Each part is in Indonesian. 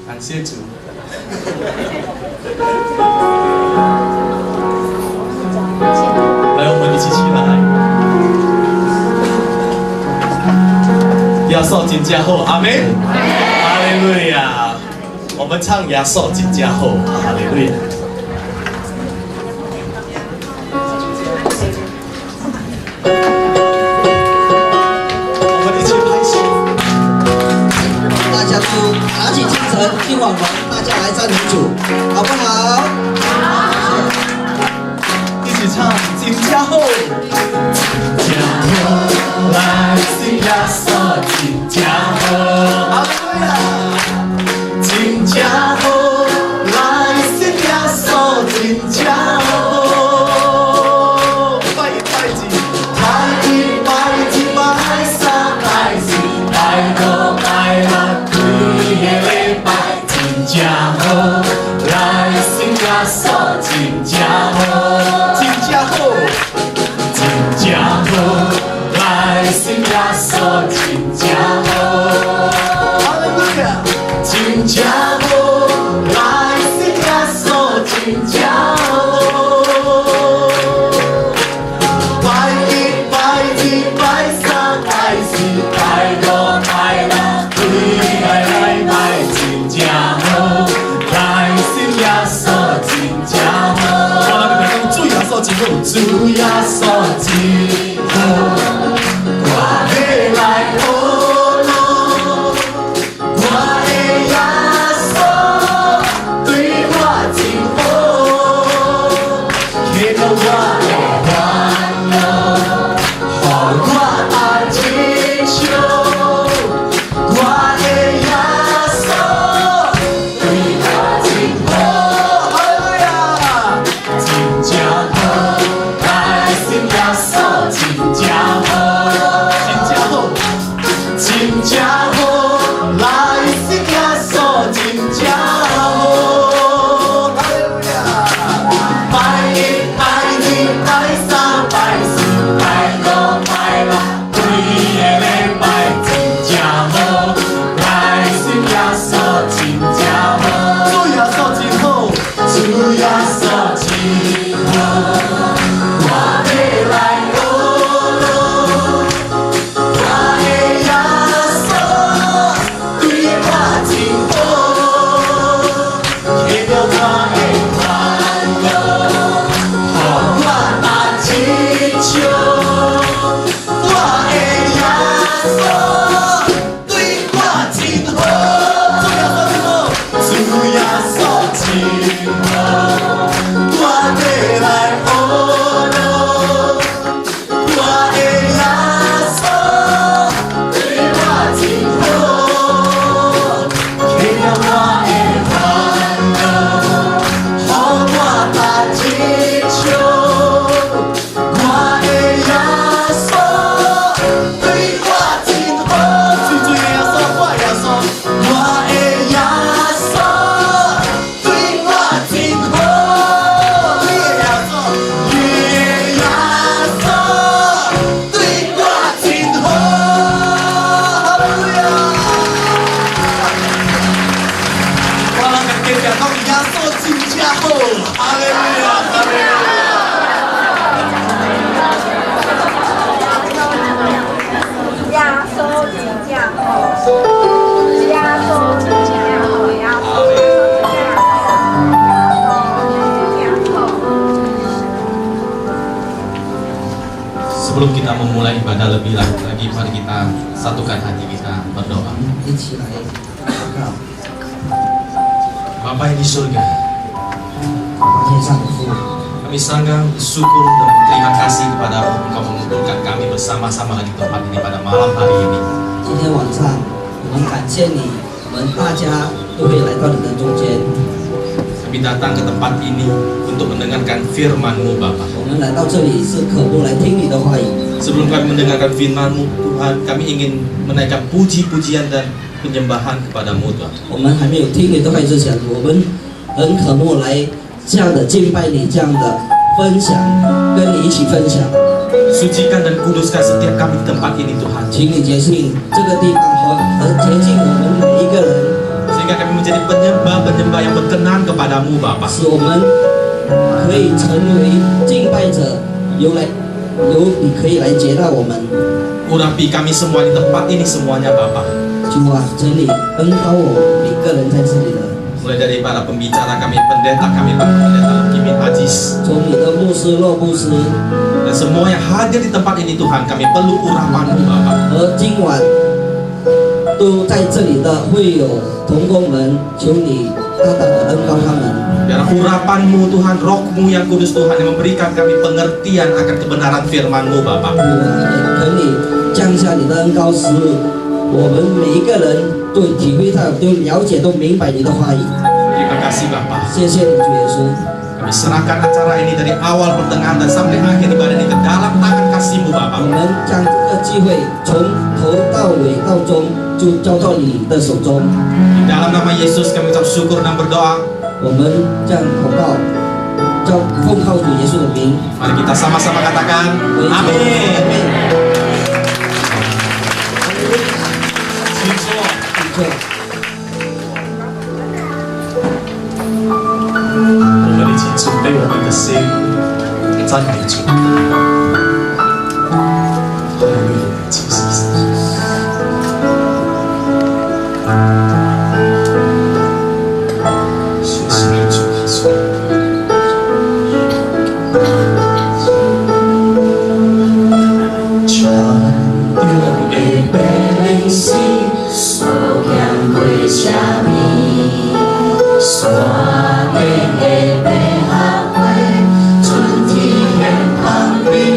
感谢主。来，我们一起起来。亚瑟真加厚，阿门。哈利路亚。我们唱亚瑟真加厚，哈利路亚。拿起精神，一碗饭，大家来赞美主，好不好？好。一起唱《金家后》。金家后，来是亚瑟金家后，哈利路亚。金家后，来是亚瑟金家后。拜拜金，拜一拜金拜三拜四拜六拜六。金家后，来新亚瑟金家后，金家后，金家后，来新亚瑟金家后，哈利路亚，金家后，来新亚瑟金家后，拜一拜二拜三拜四拜六拜六拜拜金家后。主亚瑟金后，我的来哦咯，我的亚瑟对我真好，给了我的欢乐，让我安静笑。我的亚瑟对我真好，哈利路亚，真正好。亚瑟金家后，金家后，来是亚瑟金家后，哈利路亚。拜一拜二拜三拜四拜六拜六，对个礼拜金家后，来是亚瑟金家后，主亚瑟金后，主亚瑟金后。Sebelum kita memulai ibadah lebih lanjut lagi, mari kita satukan hati kita berdoa. Bapa yang di surga, kami sangat bersyukur dan berterima kasih kepada Engkau mengumpulkan kami bersama-sama di tempat ini pada malam hari ini. 今天晚上，我们感谢你，我们大家都会来到你的中间。 Kami datang ke tempat ini untuk mendengarkan firman-Mu, Bapa. 我们来到这里是渴慕来听你的话语。 Sebelum kami mendengarkan firman-Mu, Tuhan, kami ingin menaikkan puji-pujian dan penyembahan kepadamu, Tuhan. 我们还没有听你的话语之前，我们很渴慕来这样的敬拜你，这样的分享，跟你一起分享。 Sucikan dan kuduskan setiap kami di tempat ini, Tuhan. 请你洁净这个地方和洁净我们每一个人。sehingga kami menjadi penyembah-penyembah yang berkenan kepadamu Bapa. 使我们可以成为敬拜者，由你可以来接待我们。 Urapi kami semua di tempat ini semuanya Bapa. 主啊，请你恩高我每个人在这里的， Mulai dari para pembicara kami, pendeta kami, Bapak Pendeta Kimin Ajis, 从你的牧师、洛牧师， dan semua yang hadir di tempat ini Tuhan, kami perlu urapan-Mu Bapak. 和今晚都在这里的会友同工们，求你大大的恩高他们。 Biar urapan-Mu Tuhan, Roh-Mu yang kudus Tuhan yang memberikan kami pengertian akan kebenaran firman-Mu Bapak. 主啊，也恳你降下你的恩高，使我们每一个人都体会到、都了解、都明白你的话语。 Terima kasih Bapak. 谢谢你，主耶稣。 Kami serahkan acara ini dari awal pertengahan dan sampai akhir ibadah ini ke dalam tangan kasih-Mu 我 Bapak. 们将这个机会从头到尾到终就交到你的手中。 Di dalam nama Yesus kami ucap syukur dan berdoa. 我们这样祷告，奉靠主耶稣的名。 Mari kita sama-sama katakan amin. 请坐。 我们一起准备我们的心，赞美主。哈利路亚，主耶稣。谢谢你，主耶稣。传用一杯灵犀，所向归下你，所谓的被合会，春天旁边。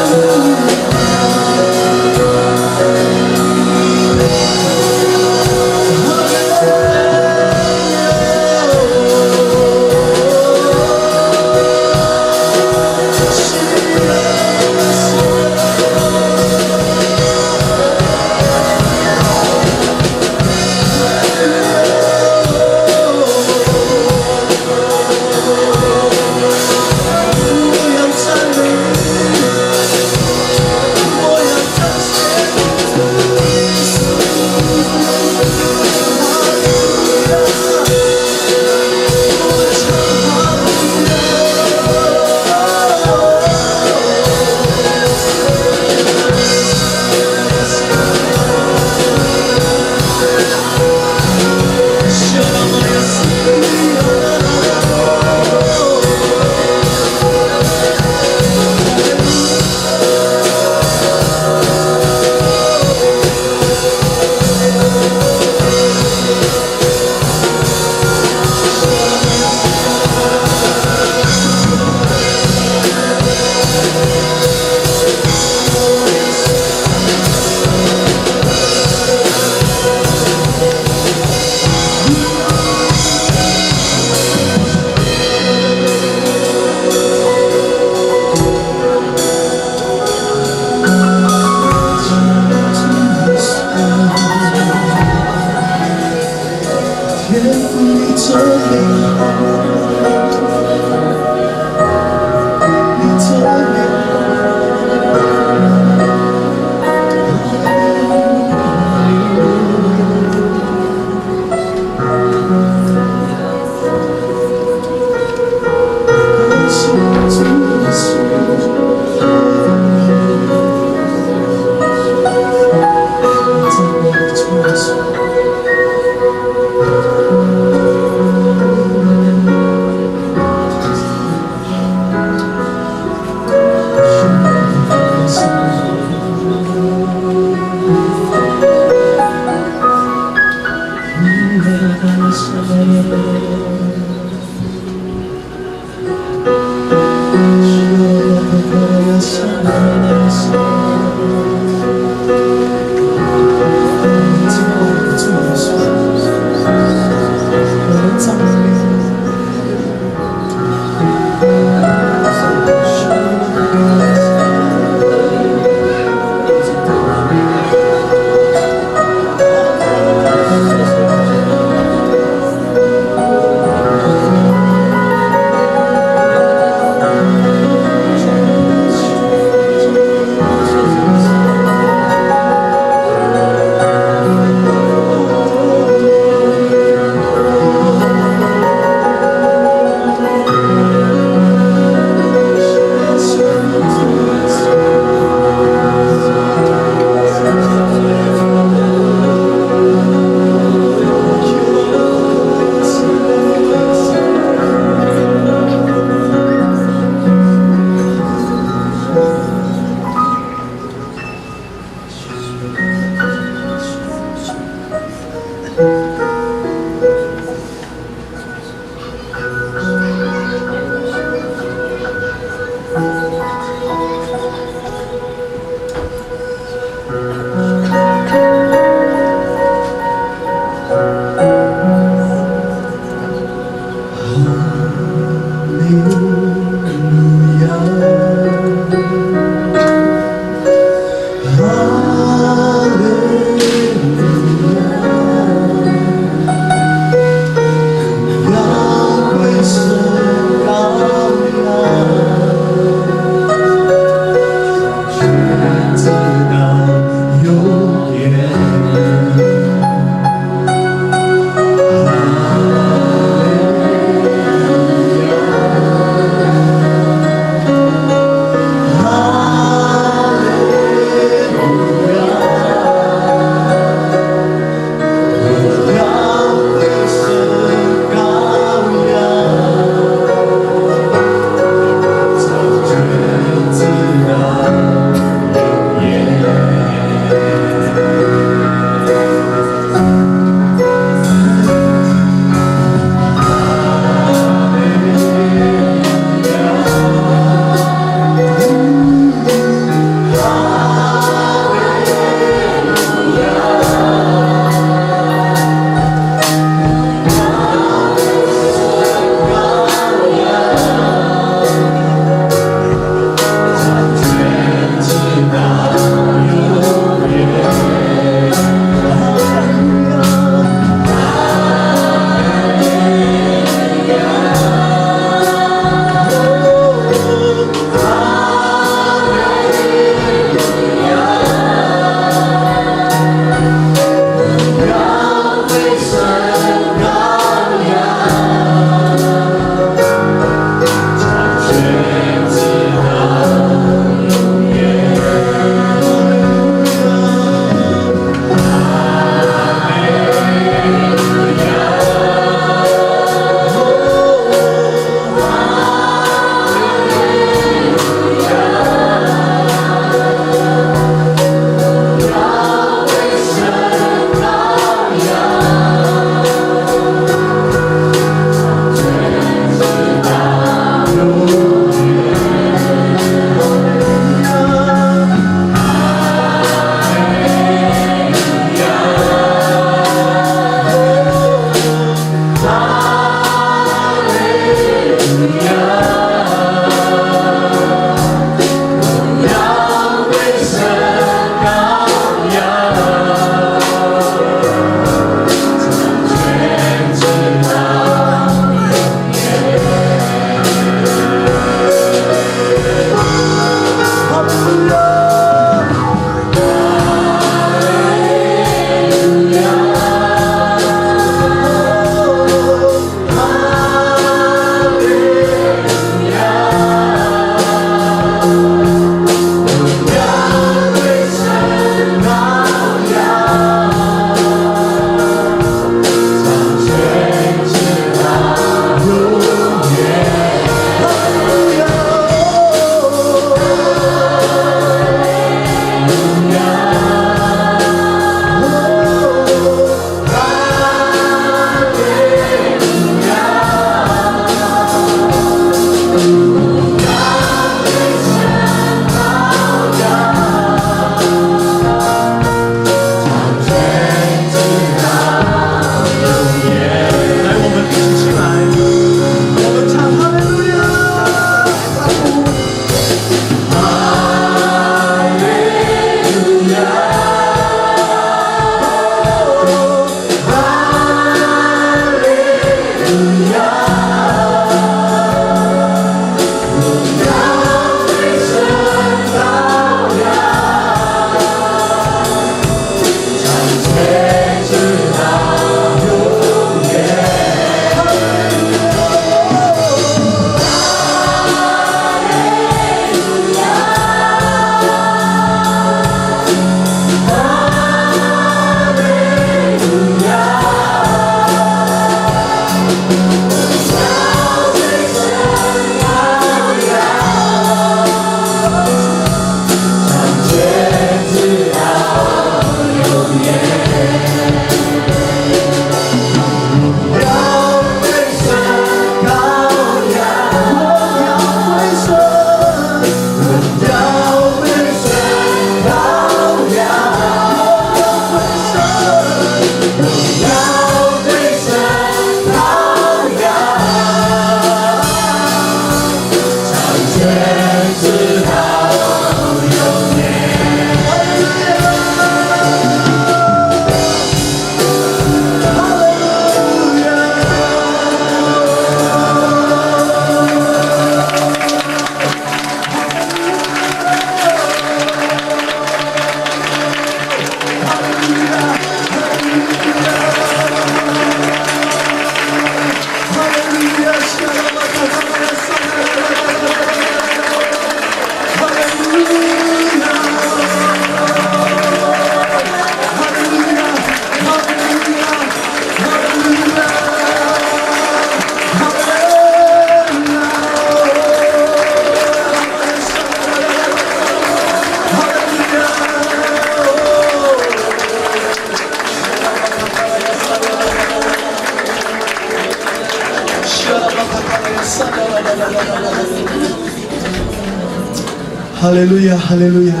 Haleluya, haleluya.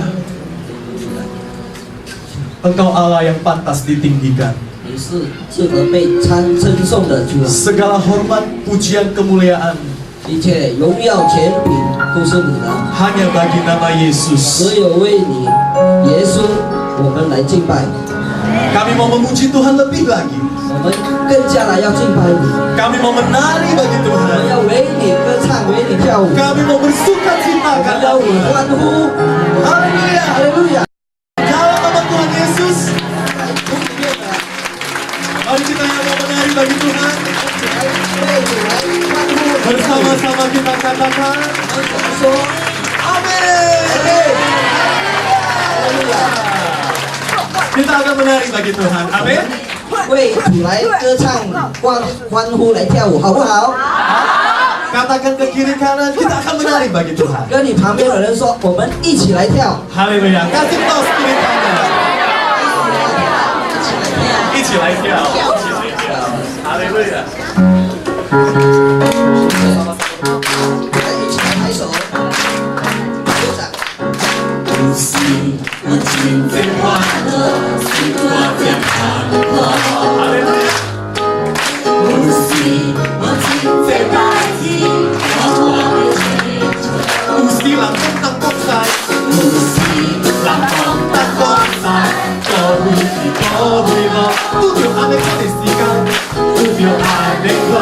Engkau Allah yang pantas ditinggikan. 你是值得被称颂的主啊， Segala hormat, pujian, kemuliaan 一切荣耀权柄都是你的， hanya bagi nama Yesus. 只有为你耶稣，我们来敬拜， Kami mau memuji Tuhan lebih lagi. 我们更加来要敬拜你， Kami mau menari bagi 我们 Tuhan. 要为你歌唱，为你跳舞， Kami mau bersuka cita 我们 karena 要 Tuhan. 欢呼， Haleluya. 哈利路亚！ Dalam nama Tuhan Yesus, mari kita yang mau menari bagi Tuhan. 为主来欢呼， Bersama-sama kita katakan, 我们说， Amin. Kita akan menari bagi Tuhan. Amin. 为主来歌唱、欢呼、来跳舞，好不好？ Katakan ke kiri kanan, kita akan menari bagi Tuhan. 跟你旁边的人说，我们一起来跳。 Haleluya. Kasih tahu spirit Anda. 一起来跳。Haleluya. 一起来拍手，鼓掌。不是我今天快乐，是我将快乐。Haleluya. 不是我今天白天，不是人講得講晒，不是人講得講晒，過去是過去咯，都要壓力我哋時間，都要壓力我。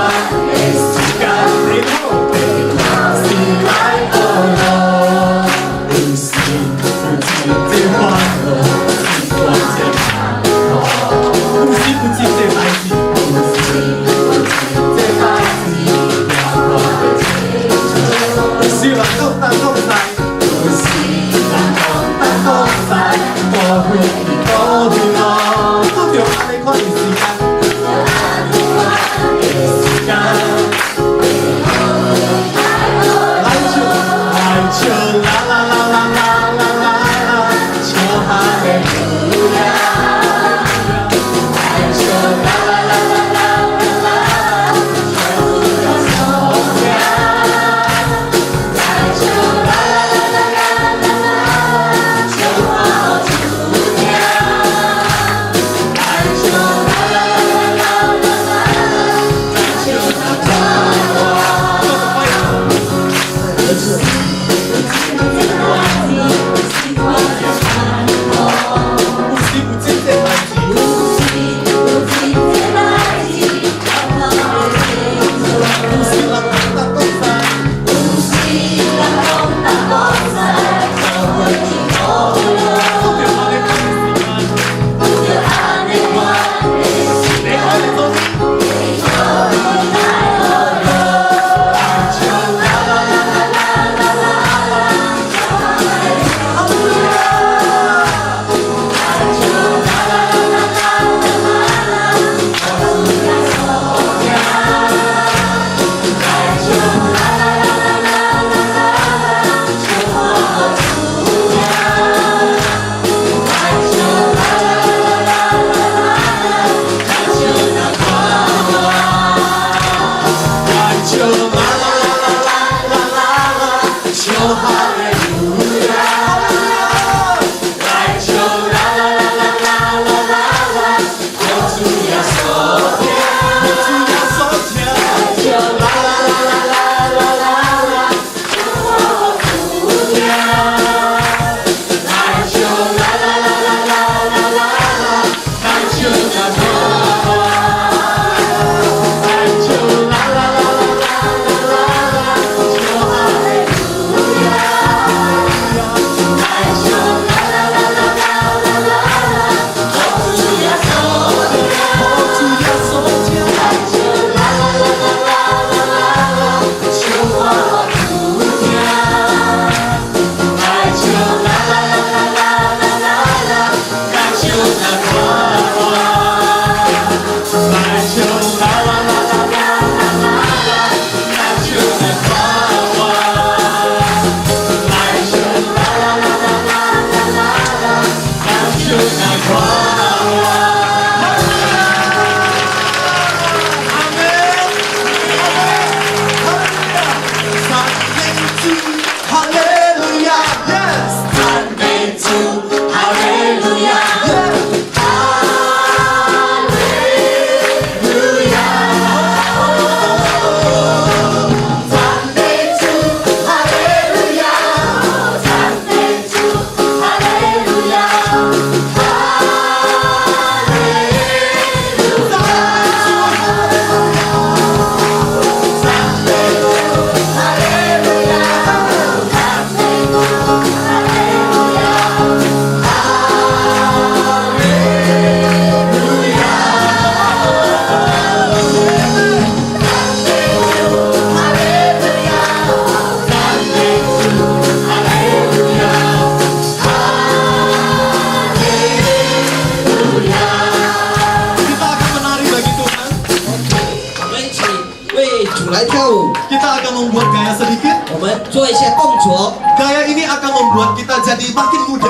主来跳舞， Kita akan membuat gaya sedikit. 我们做一些动作。 Gaya ini akan membuat kita jadi makin muda.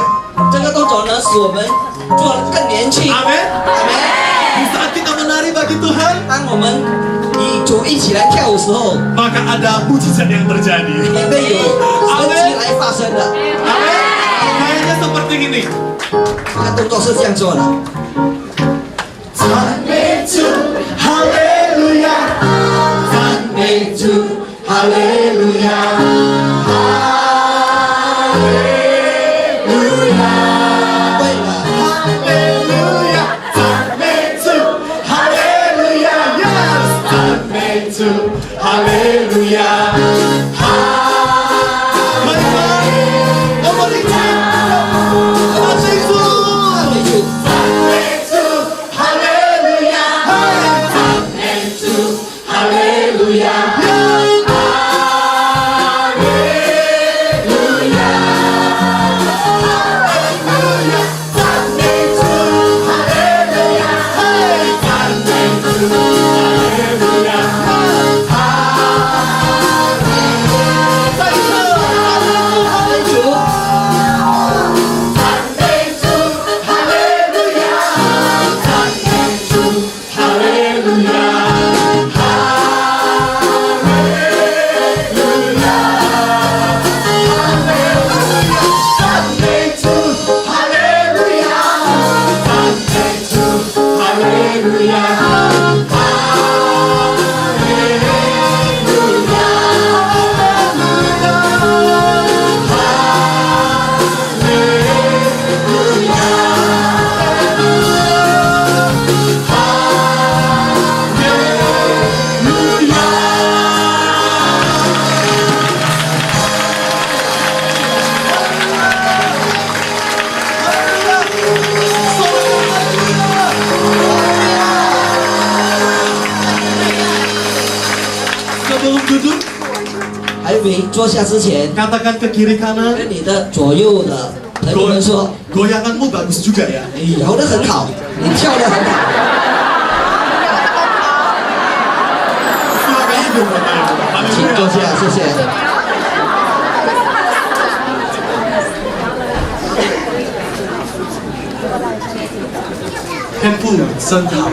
这个动作呢，使我们做得更年轻。 Amin. 阿门。 Di saat kita menari bagi Tuhan, 当我们与主一起来跳舞时候， maka ada mujizat yang terjadi. 也会有神迹来发生的。 Amin. Gayanya seperti ini. 这个动作是这样做的。 赞美主，哈利路亚，赞美主，哈利路亚，哈利路亚，对了，哈利路亚，赞美主，哈利路亚，yes，赞美主，哈利路亚，哈利路亚，我们一起，赞美主。没主，赞美主，哈利路亚！赞美主，哈利路亚！哈利路亚！赞美主，哈利路亚！赞美主，哈利路亚！再一次，哈利路亚！赞美主，哈利路亚！赞美主，哈利路亚！哈利路亚！赞美主，哈利路亚！赞美主，哈利路亚！哈利路亚！Sebelum duduk, 还没坐下之前， katakan ke kiri kanan. 跟你的左右的朋友们说， Goyanganmu bagus juga ya. 你摇得很好，你跳得很好。 Silakan hidup Bapak Ibu. 请坐下，谢谢。 天父真好。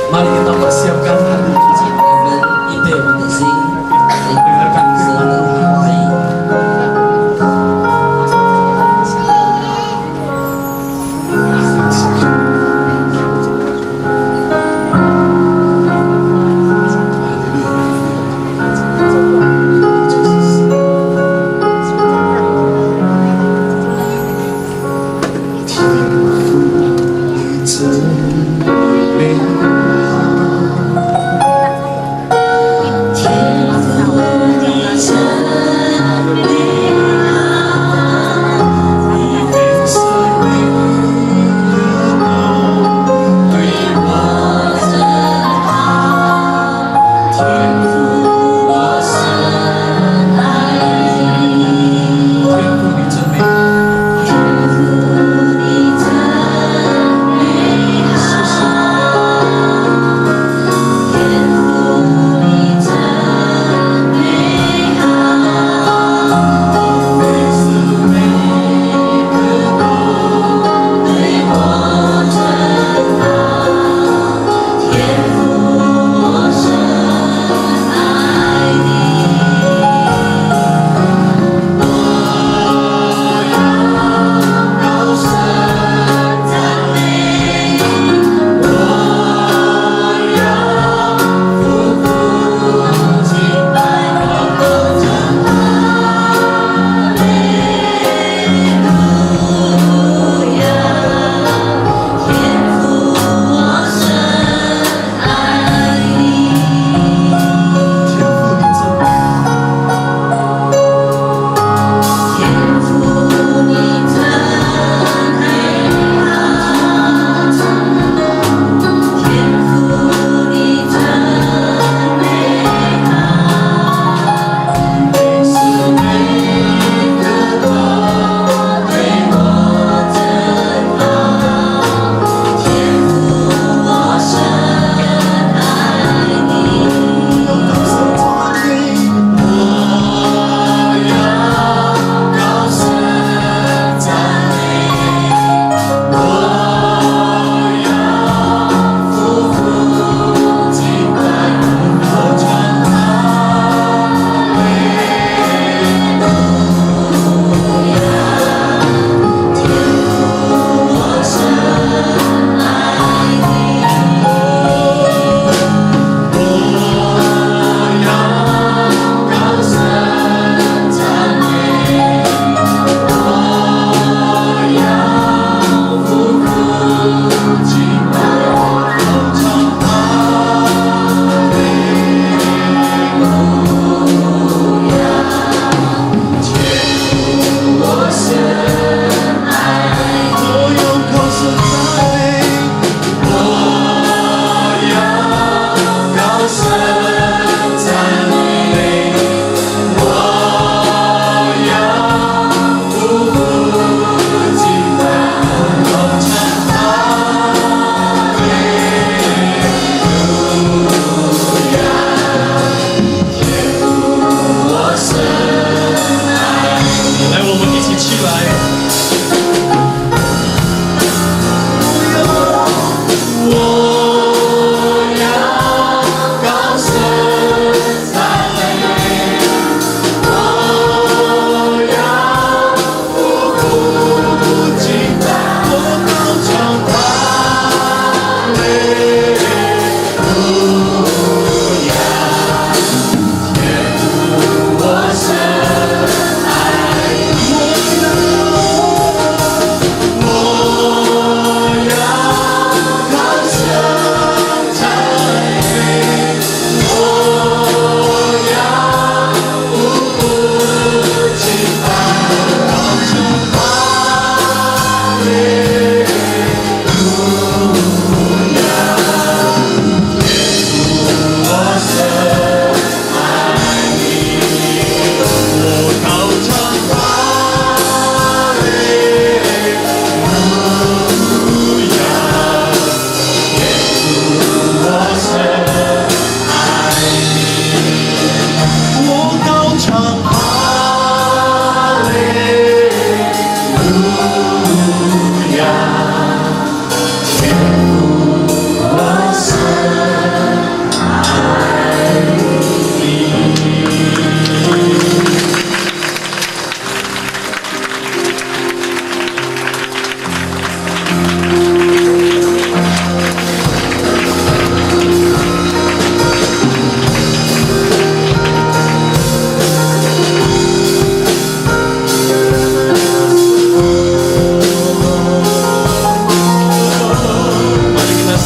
Mari kita persiapkan hati kita. 我们预备我们的心，来 Dengarkan 神 firman 的 Tuhan. 话语。 真美好。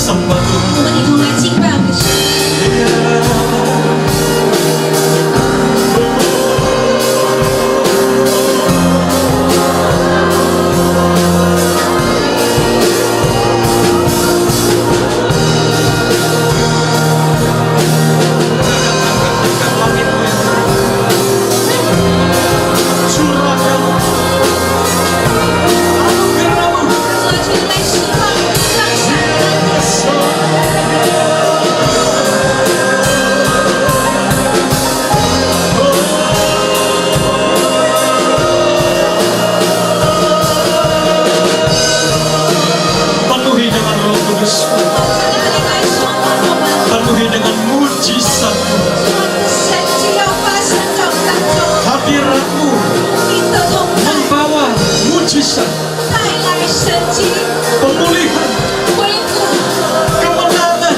sembah Tuhan. 我们一同来敬拜我们的神。 Penuhi dengan mujizat hadiratmu membawa mujizat pemulihan kemenangan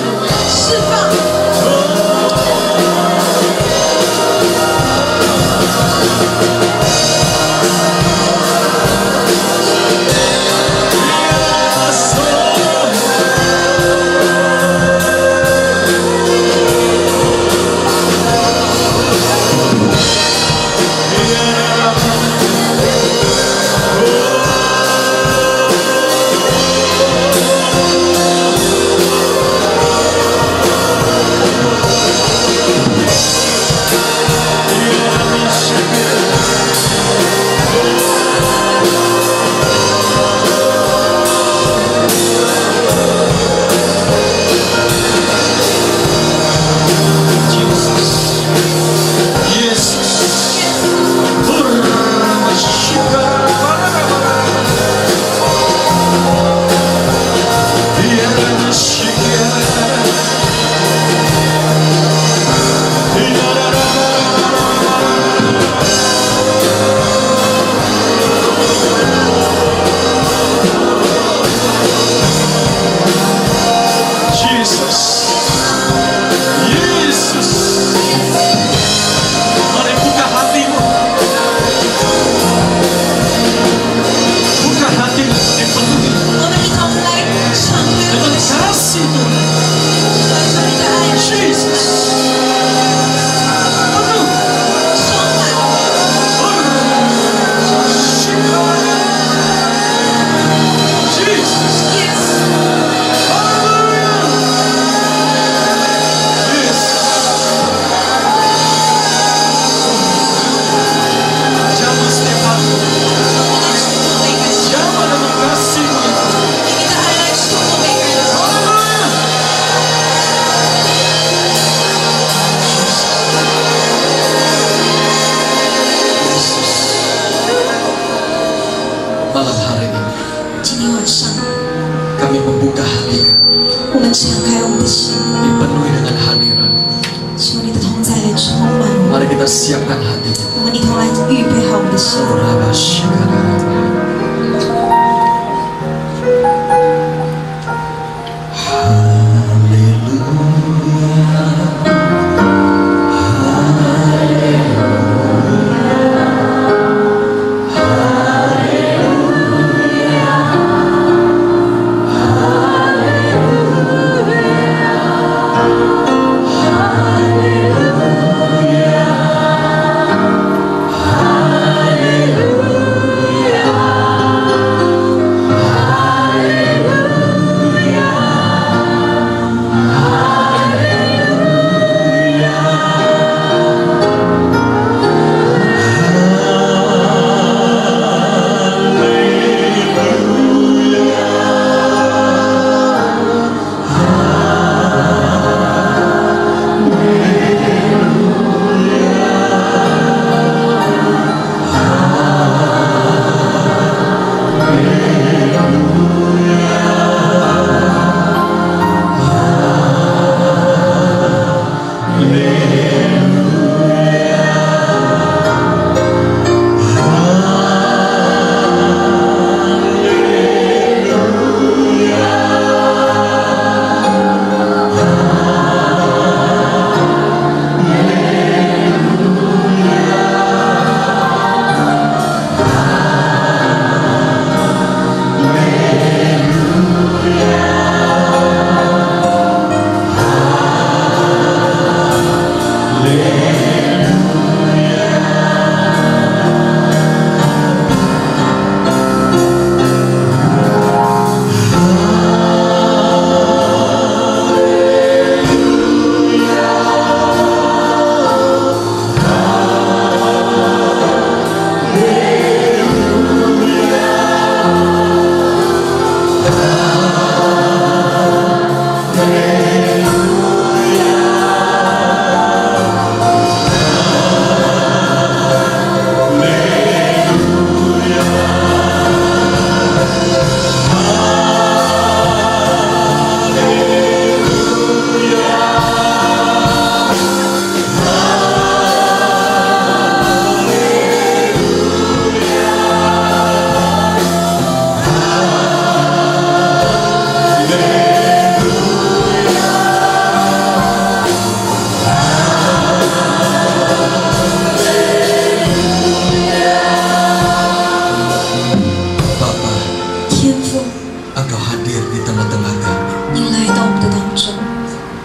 malam hari ini 今天晚上， kami membuka hati 我们敞开我们的心， dipenuhi dengan hadirat. 求你的同在来充满我们。 Mari kita siapkan hati. 我们一同来预备好我们的心。 Haleluya. Engkau hadir di tengah-tengah kami. 您来到我们的当中，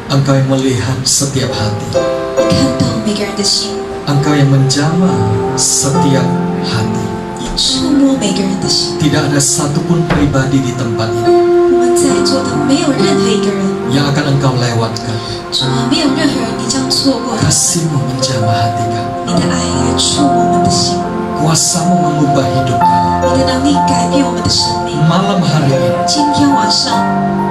Engkau yang melihat setiap hati. 你看到每个人的心， Engkau yang menjamah setiap hati. 你触摸每个人的心。 Tidak ada satupun pribadi di tempat ini 我们在座的没有任何一个人， yang akan Engkau lewatkan. 主啊，没有任何人你将错过的。 Kasih-Mu menjamah hati kami. 你的爱来触摸我们的心， Kuasa-Mu mengubah hidup kami. 你的能力改变我们的生命。 Malam hari ini 今天晚上，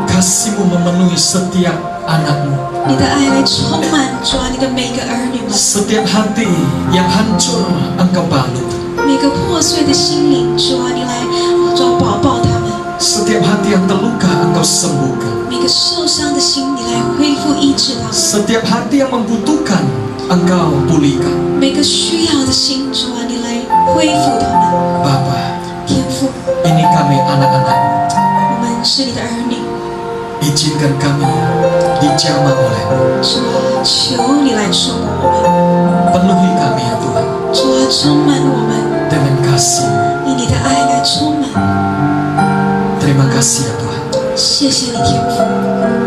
kasih-Mu memenuhi setiap anak-Mu. 你的爱来充满主啊，你的每个儿女们， Setiap hati yang hancur Engkau balut. 每个破碎的心灵，主啊，你来主啊抱抱他们。 Setiap hati yang terluka Engkau sembuhkan. 每个受伤的心，你来恢复医治他们； Setiap hati yang membutuhkan Engkau pulihkan. 每个需要的心，主啊，你来恢复他们。 Bapa, 天父， ini kami anak-anak. 我们是你的儿女， Izinkan kami dijamah oleh-Mu. 主啊，求你来触摸我们， Penuhi kami ya Tuhan 主啊，充满我们， dengan kasih. 以你的爱来充满。 Terima kasih ya Tuhan 谢谢你，天父，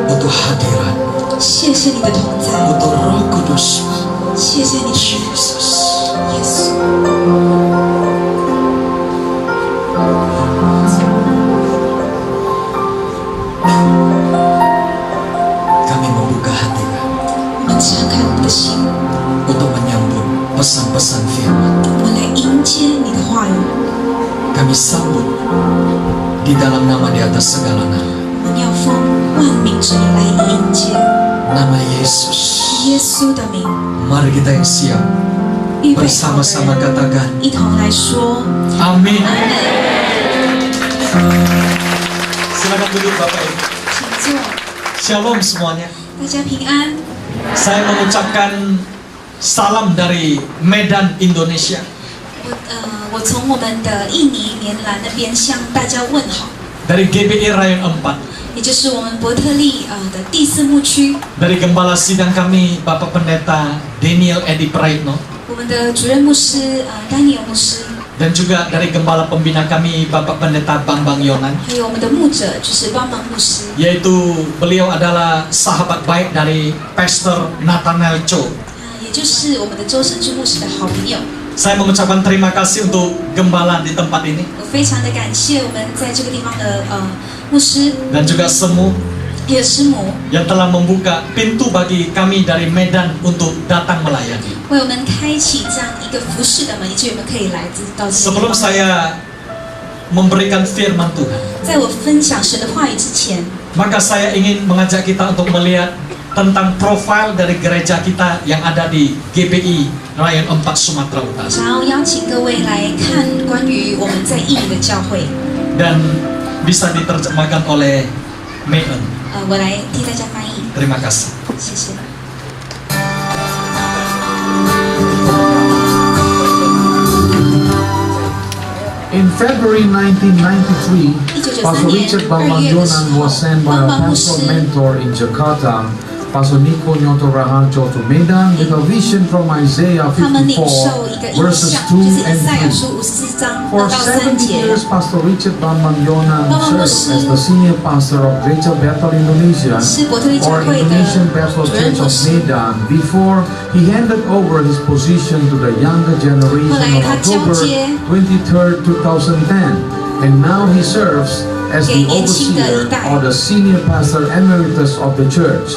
untuk hadirat, 谢谢你的同在， untuk Roh Kudus 谢谢你的爱， Yesus. 耶稣。 Kami membuka hati kami 我们敞开我们的心， untuk menyambut pesan-pesan firman. 我们来迎接你的话语。 Kami sambut di dalam nama di atas segala nama. 我们要奉万名之名来迎接 Nama Yesus. 耶稣的名， Mari kita yang siap 预备好的 bersama-sama 人 katakan 一同来说。 Amin. Silakan duduk Bapak Ibu. 请坐， Shalom semuanya. 大家平安。 Saya mengucapkan salam dari Medan, Indonesia. 我从我们的印尼棉兰那边向大家问好， Dari GBI Rayon 4. 也就是我们伯特利的第4牧区， Dari Gembala Sidang kami Bapak Pendeta Daniel Edi Praitno. 我们的主任牧师丹尼尔牧师， Dan juga dari Gembala Pembina kami Bapak Pendeta Bambang Yonan. 还有我们的牧者就是帮忙牧师， Yaitu beliau adalah sahabat baik dari Pastor Nathanael Cho. 也就是我们的周神柱牧师的好朋友。 Saya mengucapkan terima kasih untuk Gembala di tempat ini 我非常的感谢我们在这个地方的牧师， dan juga Semu 还有师母， yang telah membuka pintu bagi kami dari Medan untuk datang melayani. 为我们开启这样一个服侍的门，以至于我们可以来到这个地 Sebelum 方。 saya memberikan firman Tuhan, 在我分享神的话语之前， maka saya ingin mengajak kita untuk melihat tentang profil dari gereja kita yang ada di GBI Rayon 4 Sumatera Utara. 想要邀请各位来看关于我们在印尼的教会， Dan bisa diterjemahkan oleh Megan. 我来替大家翻译， Terima kasih. 谢谢。 In February 1993, Pastor Richard Bambangyonan was sent by a pastoral mentor in Jakarta, Pastor Nico Nyoto Raharjo, to Medan with a vision from Isaiah 他们领受 54 一个意 verses 象， 2就是以 and 赛亚 3. 书54章 For 2到3 70 节。 years, Pastor Richard Bambangyonan Bambang served as the senior pastor of Greater Bethel Indonesia, 是伯特利教 or 会的 Indonesian Bethel 主任 Church 牧 of 师。 Medan, before he handed over his position to the younger generation 后来 on 他交 October 接 23rd, 2010. And now he serves as the 给年轻的一 overseer 代。 or the senior pastor emeritus of the church.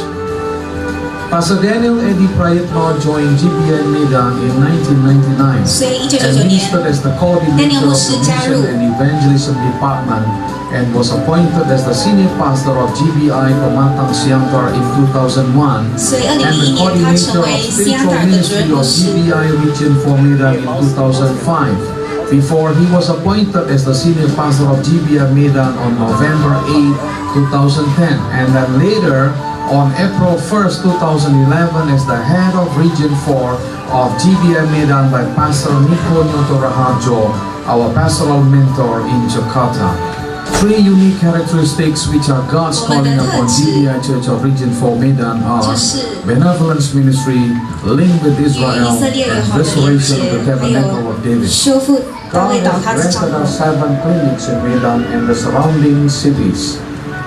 Pastor Daniel Edi Prayitno joined GBI Medan in 1999 所以 and 1999年 ministered as the coordinator Daniel of 牧师 the 加入 mission and evangelism department and was appointed as the senior pastor of GBI Pematang Siantar in 2001 所以 and the 2001年他 coordinator 成为 of 西安 spiritual 达尔的主任 ministry 牧 of 师。 GBI Region 4 Medan in 2005. Before he was appointed as the senior pastor of GBI Medan on November 8, 2010, and then later on April 1st, 2011 as the head of Region 4 of GBI Medan by Pastor Nico Nyoto Raharjo, our pastoral mentor in Jakarta. Three unique characteristics which are God's calling upon GBI Church of Region 4 Medan are benevolence ministry, link with Israel, 以色列 and 友好的连 restoration of the 接，还 tabernacle of 有 David. 修复大 God 卫倒塌 has 之仗 granted 后， us 7 clinics in Medan and the surrounding cities,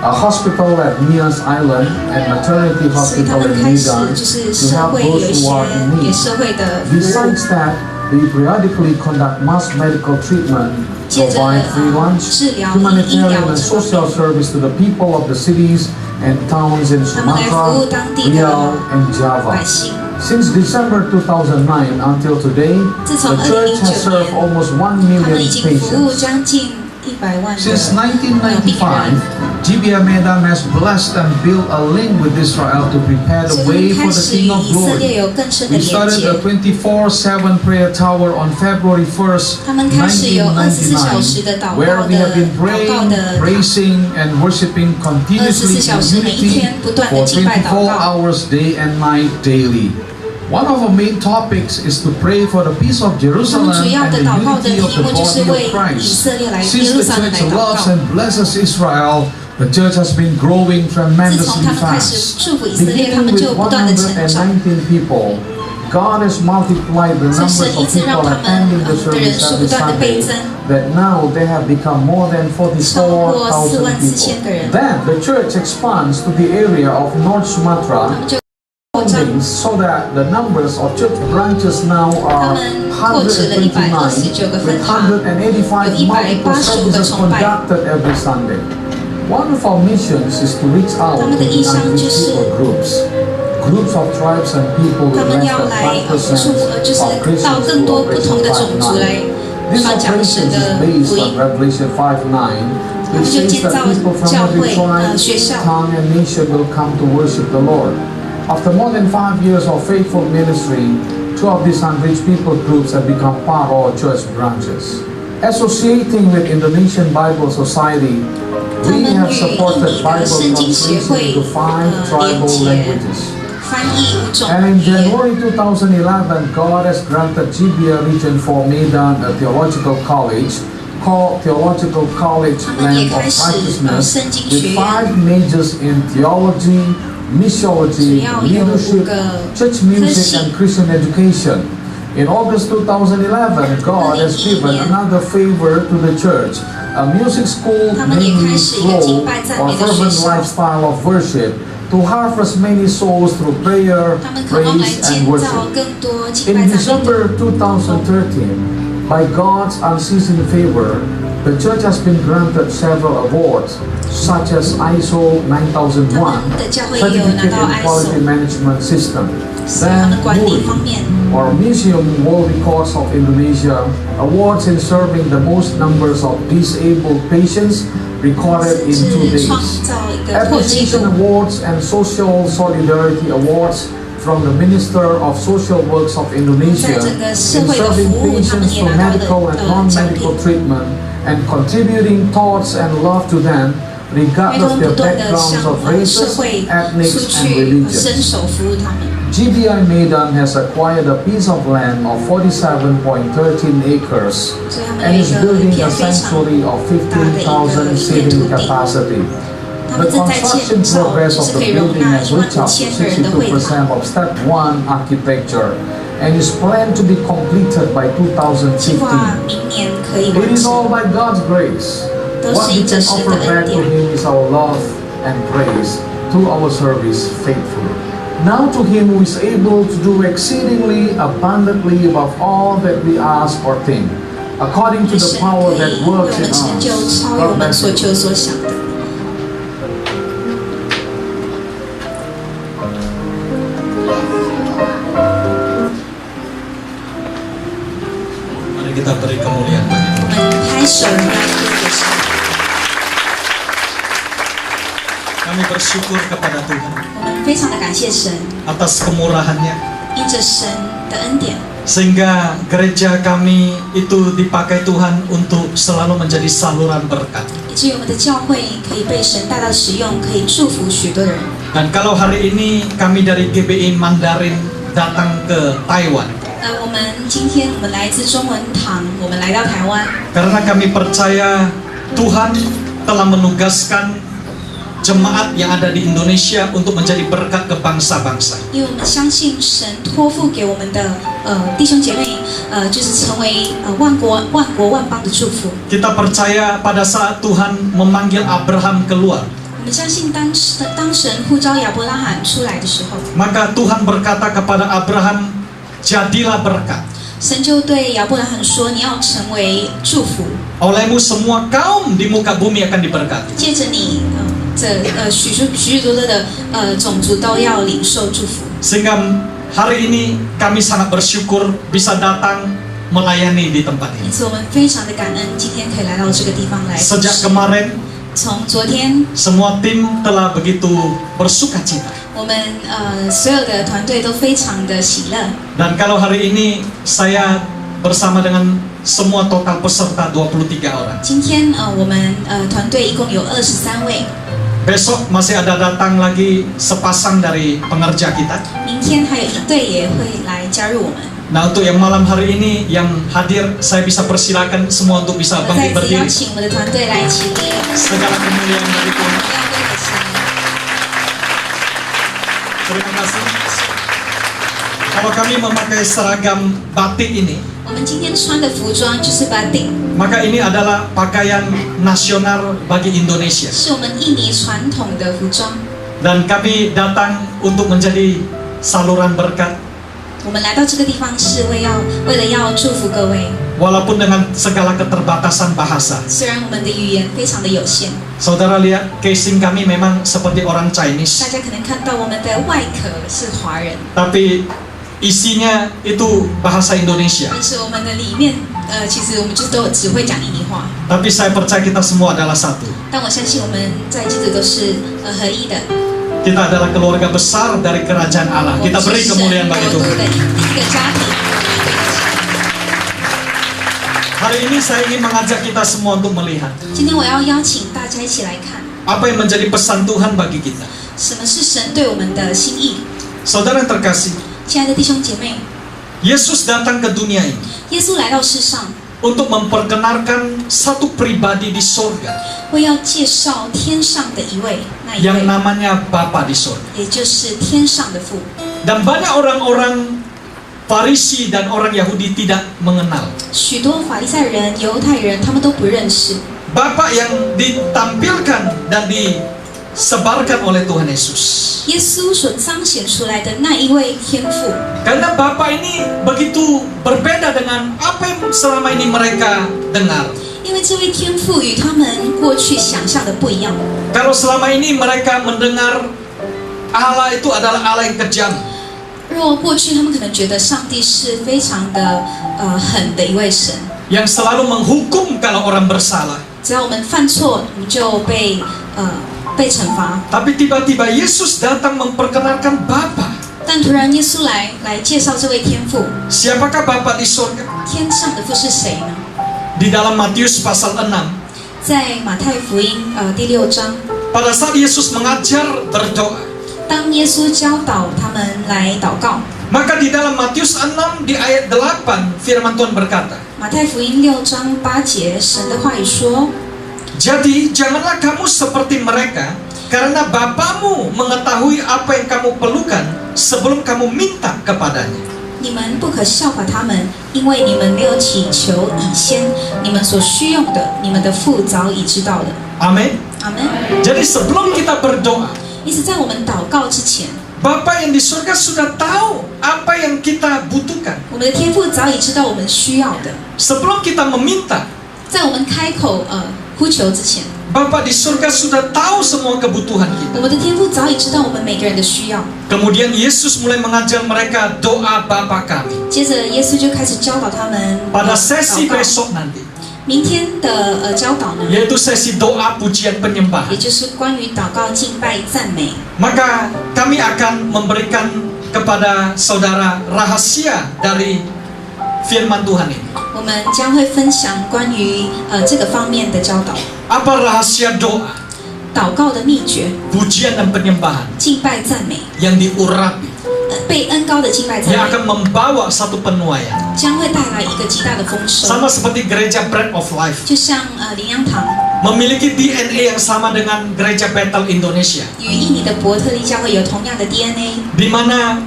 a hospital at Nias Island and maternity 所以他 hospital 们 in 开始 Medan 就是 to 社 help 会有一 those 些 who are in 给 need. 社会的服务。 Besides that, we periodically conduct mass medical treatment, 接着 provide free lunch, 治疗、医 humanitarian 疗 and 这方 social 面， service to the people of the cities and towns in 他们来服务 Sumatra, 当地的 Riau, and 百 Java. 姓。 Since December 2009 until today, 自从 the church has 2009 served 年， almost 1他们 million 已经服务 patients. 将近100万的 Since 病人。 1995, GBI Medan has blessed and built a link with Israel to prepare 所 the 以 way 他 for 们开 the 始与 King of 以色列 Glory. 有更深的 We 连 started 接 a。24/7 prayer tower on February 1st, 他们开始有24小时的祷告 where we have been 的祷告 praying, 的 praising, and worshiping continuously 24小 in 时每一 unity 天不断的 for 敬拜祷告。 24 hours day and night daily. One of our main topics is to pray for the peace of 他 Jerusalem 们主要 and 的 the 祷告的 unity of 题 the 目就是 body 为 of 以 Christ. 色列来耶 Since 路 the 撒冷 church 来祷 loves 告。 and blesses Israel, the church has been growing 自从 tremendously 他们开始 fast. 祝福以色列，他 Beginning 们 with 就不断的成长。 119 people, God has multiplied the 所以 numbers 神一 of 直让 people 他们 attending the 的人 service 数 every 不断的倍 Sunday, 增， that now they have become more than 超过 44,000 44000个人。 people. Then the church expands to the area of North 他 Sumatra, 们就扩张， so that the numbers of church branches now 他 are 们扩指了 129, 129个 with 分堂， 185 有 multiple 185 services 个崇拜。 conducted every Sunday. One of our missions is to reach out 他 to 们的 the 意向就 unreached 是 people groups of tribes and people 他 with 们 less 要 than 来 5% 就是 of 到 Christians 更 through 多不同 Operation 的种族来 5-9. This 传讲 operation 神 is 的 based 福 on 音。 Revelation 5:9, 他 which 们就 says 建 that 造 people from 教 every 会 tribe, 学校。 tongue, and nation will come to worship the Lord. After more than 5 years of faithful ministry, 2 of these unreached people groups have become part of our church branches. Associating with Indonesian Bible Society, we have supported Bible translation into 5 tribal languages. 翻译5种 And in 语言。 January 2011, God has granted GBA Region 4 Medan a theological college called Theological College 他们也 Land of 开始 Righteousness 圣经学 with 院 5 majors in theology, missiology, 只要有 leadership, 5个 church 科 music, 系 and Christian education. In August 2011, God has given 2011 another favor to the church, a music school 他们也 namely 开始一个 Flow 敬拜赞 or 美的学 fervent 校。 lifestyle of worship to harvest many souls through prayer, 他们渴望来 praise, 建 and 造 worship. 更多敬拜 In 赞美的。 December 2013, by God's unceasing favor, the church has been granted several awards, such as ISO 9001, 他们的教会也有拿 Certificate 到 in Quality ISO， Management System, 是他们 then 管理 MUI, 方面。 or Museum World Records of Indonesia, awards in serving the most numbers of disabled patients recorded in 2是创 days. 造一个特记 Appreciation 录。 Awards and Social Solidarity Awards from the Minister of Social Works of Indonesia 在整个 in 社会的 serving 服务，他们 patients 也 for 拿到 medical 了 and 奖 non-medical 品。 treatment and contributing thoughts and love to them 因为他 regardless 们 their 不断的 backgrounds 向 of 社 races, 会 ethnic 出 and 去 religions. 伸手服务他们。 GBI Medan has acquired a piece of land of 47.13 acres 所以他们 and 有 is 一个 building 一片 a 非常 sanctuary of 大的一个 15,000 seating capacity. 他 The 们正在建 construction 造， progress 就 of 是 the 可以容 building 纳 has 15000 reached up to 个人的会堂。 62% of Step 1 architecture and is planned to be completed by 计划 2015. 明年可以 It 完 is all 成。 by God's grace. 都 What 是 we 因着 can 神的 offer 恩 back to 典。 Him is our love and praise through our service faithfully. Now to Him who is able to do exceedingly abundantly above all that we ask or think, according to the 神 power 可以 that 为我 works 们 in 成就 us. 超越我 God 们 bless 所 you. 求所想的。Mari kita beri kemuliaan bagi Tuhan. 我们拍手来歌神。 Kami bersyukur kepada Tuhan 我们非常的感谢神， atas kemurahannya, 因着神的恩典， sehingga gereja kami itu dipakai Tuhan untuk selalu menjadi saluran berkat. 以至于我们的教会可以被神大大使用，可以祝福许多的人。 Dan kalau hari ini kami dari GBI Mandarin datang ke Taiwan, 我们今天我们来自中文堂，我们来到台湾， karena kami percaya Tuhan telah menugaskan jemaat yang ada di Indonesia untuk menjadi berkat ke bangsa-bangsa. 因为我们相信神托付给我们的弟兄姐妹，就是成为万国万邦的祝福。 Kita percaya pada saat Tuhan memanggil Abraham keluar, 我们相信当神呼召亚伯拉罕出来的时候， maka Tuhan berkata kepada Abraham, jadilah berkat. 神就对亚伯拉罕说：“你要成为祝福， Olehmu semua kaum di muka bumi akan diberkati. 借着你，许许多多的种族都要领受祝福。” Sehingga hari ini kami sangat bersyukur bisa datang melayani di tempat 因 ini. 此，我们非常的感恩，今天可以来到这个地方来。 Sejak kemarin 从昨天， semua tim telah begitu bersuka cita. 我们所有的团队都非常的喜乐。 Dan kalau hari ini saya bersama dengan semua total peserta 23 orang. 今天我们团队一共有23位， Besok masih ada datang lagi sepasang dari pengerja kita. 明天还有一队也会来加入我们。 Nah, untuk yang malam hari ini yang hadir, saya bisa persilakan semua untuk bisa 我 bangkit 再次邀 berdiri. 请我们的团队来起立， Segala kemuliaan dari Tuhan. 要归给神。 Terima kasih. Kalau kami memakai seragam batik ini, 我们今天穿的服装就是 batik， maka ini adalah pakaian nasional bagi Indonesia. 是我们印尼传统的服装。 Dan kami datang untuk menjadi saluran berkat, 我们来到这个地方是为了要祝福各位。 walaupun dengan segala keterbatasan bahasa. 虽然我们的语言非常的有限， Saudara lihat casing kami memang seperti orang 大 Chinese, 家可能看到我们的外壳是华人， tapi isinya itu bahasa Indonesia. 但是我们的里面其实我们就都只会讲印尼话。 Tapi saya percaya kita semua adalah satu. 但我相信我们在这里都是合一的。 Kita adalah keluarga besar dari kerajaan Allah. 我 Kita 们 beri 是神 kemuliaan 国 bagi 度 Tuhan. 的一个家庭。 Hari ini saya ingin mengajak kita semua untuk melihat 今天我要邀请大家一起来看， apa yang menjadi pesan Tuhan bagi kita. 什么是神对我们的心意。 Saudara yang terkasih, 亲爱的弟兄姐妹， Yesus datang ke dunia ini 耶稣来到世上， untuk memperkenalkan satu pribadi di sorga 为要介绍天上的一位，那一 yang 位， namanya Bapa di sorga. 也就是天上的父。 Dan banyak orang-orang Farisi dan orang Yahudi tidak mengenal 许多法利赛人、犹太人，他们都不认识 Bapa yang ditampilkan dan disebarkan oleh Tuhan Yesus. 耶稣所彰显出来的那一位天父。 Karena Bapa ini begitu berbeda dengan apa yang selama ini mereka dengar. 因为这位天父与他们过去想象的不一样。 Kalau selama ini mereka mendengar Allah itu adalah Allah yang kejam, 若过去他们可能觉得上帝是非常的狠的一位神， yang selalu menghukum kalau orang bersalah. 只要我们犯错，我们就被惩罚。 Tapi tiba-tiba Yesus datang memperkenalkan Bapa. 但突然耶稣来介绍这位天父， Siapakah Bapa di surga? 天上的父是谁呢？ Di dalam Matius pasal 6, 在马太福音第6章， pada saat Yesus mengajar berdoa, 当耶稣教导他们来祷告， maka di dalam Matius 6 di ayat 8 firman Tuhan berkata, 马太福音6章8节，神的话语说： jadi janganlah kamu seperti mereka, karena Bapamu mengetahui apa yang kamu perlukan sebelum kamu minta kepadanya. 你们不可效法他们，因为你们没有祈求以先，你们所需用的，你们的父早已知道了。 Amin. 阿门。 Jadi sebelum kita berdoa, 因此，在我们祷告之前， Bapa yang di surga sudah tahu apa yang kita butuhkan. 我们的天父早已知道我们需要的。 Sebelum kita meminta, 在我们开口呼求之前， Bapa di surga sudah tahu semua kebutuhan 我 kita. 们的天父早已知道我们每个人的需要。 Kemudian Yesus mulai mengajar mereka doa Bapa kami. 接着，耶稣就开始教导他们 Pada sesi 祷告。 besok nanti, 明天的教导呢， yaitu sesi doa pujian 也 penyembahan. 就是关于祷告、敬拜、赞美。 Maka kami akan memberikan kepada saudara rahasia dari firman Tuhan ini. 我们将会分享关于这个方面的教导， Apa rahasia doa, 祷告的秘诀、 pujian dan penyembahan 敬拜、赞美， yang diurapi, 被恩高的敬拜赞 yang 美， akan membawa satu penuaian. 将会带来一个极大的丰收。 Sama seperti gereja Bread of Life. 就像灵粮堂， memiliki DNA yang sama dengan Gereja Bethel Indonesia, 与印尼的伯特利教会有同样的 DNA， di mana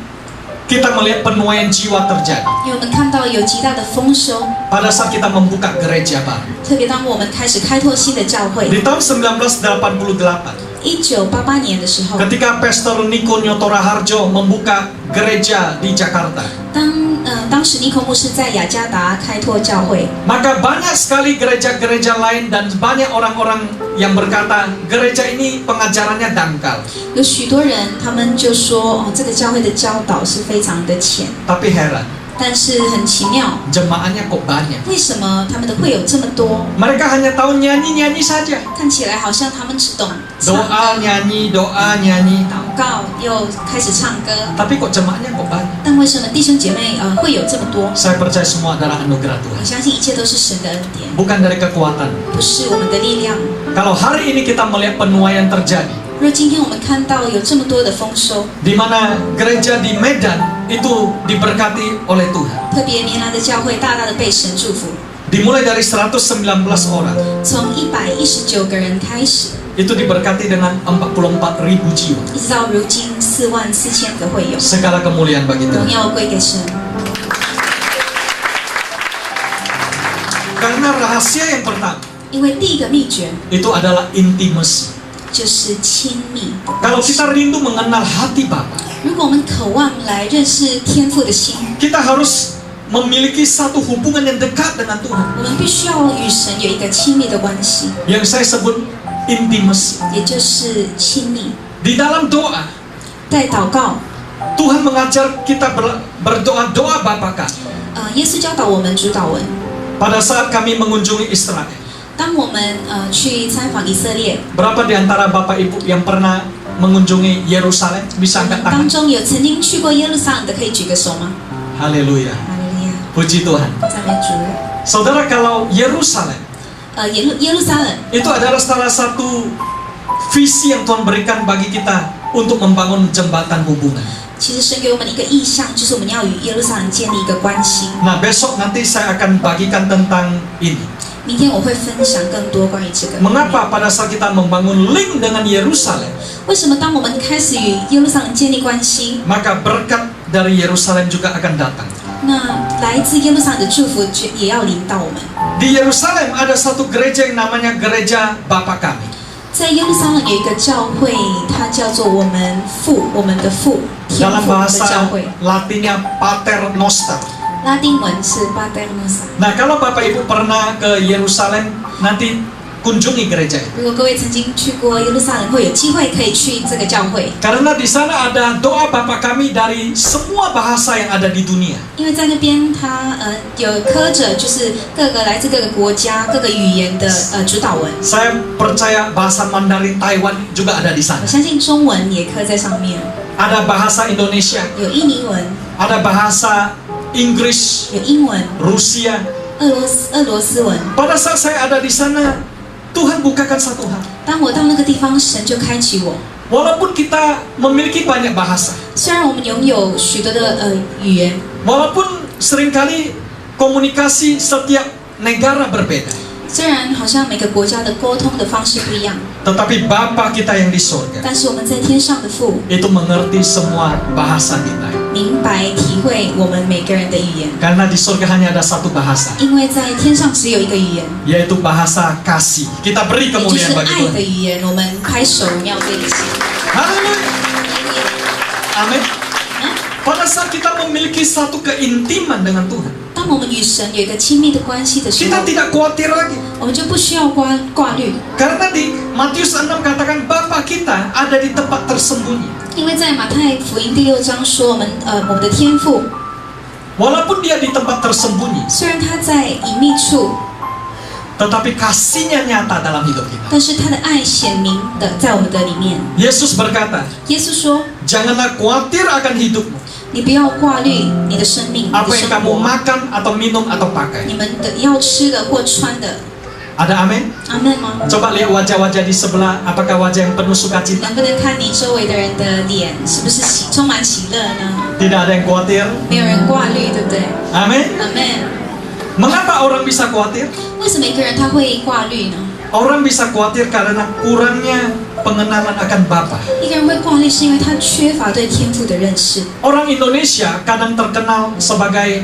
kita melihat penuaian jiwa terjadi 因为我们看到有极大的丰收， pada saat kita membuka gereja baru. 特别当我们开始开拓新的教会。 Di tahun 1988, 1988年的时候， ketika Pastor Niko Nyoto Raharjo membuka gereja di Jakarta, 当时尼克牧师在雅加达开拓教会， maka banyak sekali gereja-gereja lain dan banyak orang-orang yang berkata gereja ini pengajarannya dangkal. 有许多人他们就说，这个教会的教导是非常的浅， Tapi heran, 但是很奇妙， jemaahnya kok banyak. 为什么他们的会有这么多？ Mereka hanya tahu nyanyi-nyanyi saja. 看起来好像他们只懂唱 Doa 歌、 nyanyi, doa nyanyi. 祷告，又开始唱歌。 Tapi kok jemaahnya kok banyak? 但为什么弟兄姐妹会有这么多？ Saya percaya semua adalah anugerah 我 Tuhan, 相信一切都是神的恩典， bukan dari kekuatan. 不是我们的力量。 Kalau hari ini kita melihat penuaian terjadi, 若今天我们看到有这么多的丰收， di mana gereja di Medan itu diberkati oleh Tuhan. 特别棉兰的教会大大的被神祝福， Dimulai dari 119 orang, 从119个人开始， itu diberkati dengan 44.000 jiwa. 一直到如今44000个会友， Segala kemuliaan bagi 荣 Tuhan. 耀归给神。 Karena rahasia yang pertama 因为第一个秘诀 itu adalah intimacy. 就是亲密的 Kalau 关系。 kita rindu mengenal hati Bapa, 如果我们渴望来认识天父的心， kita harus memiliki satu hubungan yang dekat dengan Tuhan. 我们必须要与神有一个亲密的关系， Yang saya sebut intimacy. 也就是亲密。 Di dalam doa, 在祷告， Tuhan mengajar kita berdoa doa Bapa kami. 耶稣教导我们主祷文。 Pada saat kami mengunjungi Israel, 当我们去参访以色列， berapa di antara Bapak Ibu yang pernah mengunjungi Yerusalem? Bisa angkat 当 tangan? 中有曾经去过耶路撒冷的，可以举个手吗？ Haleluya. 哈利路亚， Puji Tuhan. 赞美主。 Saudara, kalau Yerusalem 耶路撒冷 itu adalah salah satu visi yang Tuhan berikan bagi kita untuk membangun jembatan hubungan. 其实神给我们的一个意向，就是我们要与耶路撒冷建立一个关系。 Nah, besok nanti saya akan bagikan tentang ini. 明天我会分享更多关于这个。 Mengapa pada saat kita membangun link dengan Yerusalem, 为什么当我们开始与耶路撒冷建立关系， maka berkat dari Yerusalem juga akan datang. 那来自耶路撒冷的祝福也要临到我们？ Di Yerusalem ada satu gereja yang namanya Gereja Bapa Kami. 在耶路撒冷有一个教会，它叫做我们的父，天 Dalam 父的教 bahasa 会， Latinnya Pater Noster. 拉丁文是巴德诺萨。 Nah, kalau Bapak Ibu pernah ke Yerusalem, nanti kunjungi gereja itu. 如果各位曾经去过耶路撒冷，会有机会可以去这个教会， Karena di sana ada doa Bapa Kami dari semua bahasa yang ada di dunia. 因为在那边它有刻着就是来自各个国家各个语言的主祷文。 Saya percaya bahasa Mandarin Taiwan juga ada di 我 sana. 相信中文也刻在上面， Ada bahasa Indonesia, 有印尼文， ada bahasa Inggris, 有英文， Rusia. 俄罗斯文。 Pada saat saya ada di sana, Tuhan bukakan satu hal. 当我到那个地方，神就开启我。 Walaupun kita memiliki banyak bahasa, 虽然我们拥有许多的语言， walaupun seringkali komunikasi setiap negara berbeda, 虽然好像每个国家的沟通的方式不一样， tetapi Bapa kita yang di surga 但是我们在天上的父 itu mengerti semua bahasa kita. 明白体会我们每个人的语言， Karena di surga hanya ada satu bahasa, 因为在天上只有一个语言， yaitu bahasa kasih. Kita beri 也就 kemuliaan 是 bagi 爱的 Tuhan. 语言。我们拍手荣耀归给神。 Haleluya. Amin. Pada saat kita memiliki satu keintiman dengan Tuhan, 当我们与神有一个亲密的关系的时 kita 候， tidak khawatir lagi. 我们就不需要挂虑， Karena di Matius 6 katakan Bapa kita ada di tempat tersembunyi. 因为在马太福音第6章说，我们的天父 Walaupun dia di tempat tersembunyi, 虽然他在隐秘处， tetapi kasihnya nyata dalam hidup kita. 但是他的爱显明的在我们的里面。 Yesus berkata, 耶稣说， janganlah khawatir akan hidupmu. 你不要挂虑你的生命，你 Apa 的 yang 生 kamu 活， makan atau minum atau 你 pakai. 们的要吃的或穿的。 Ada amin? 阿门吗？ Coba lihat wajah-wajah di sebelah, apakah wajah yang penuh sukacita? 能不能看你周围的人的脸，是不是充满喜乐呢？ Tidak ada yang khawatir. 没有人挂虑，对不对？ Amin? 阿门。 Mengapa orang bisa khawatir? 为什么一个人他会挂虑呢？ Orang bisa khawatir karena kurangnya pengenalan akan Bapa. 一个人会挂虑，是因为他缺乏对天父的认识。 Orang Indonesia kadang terkenal sebagai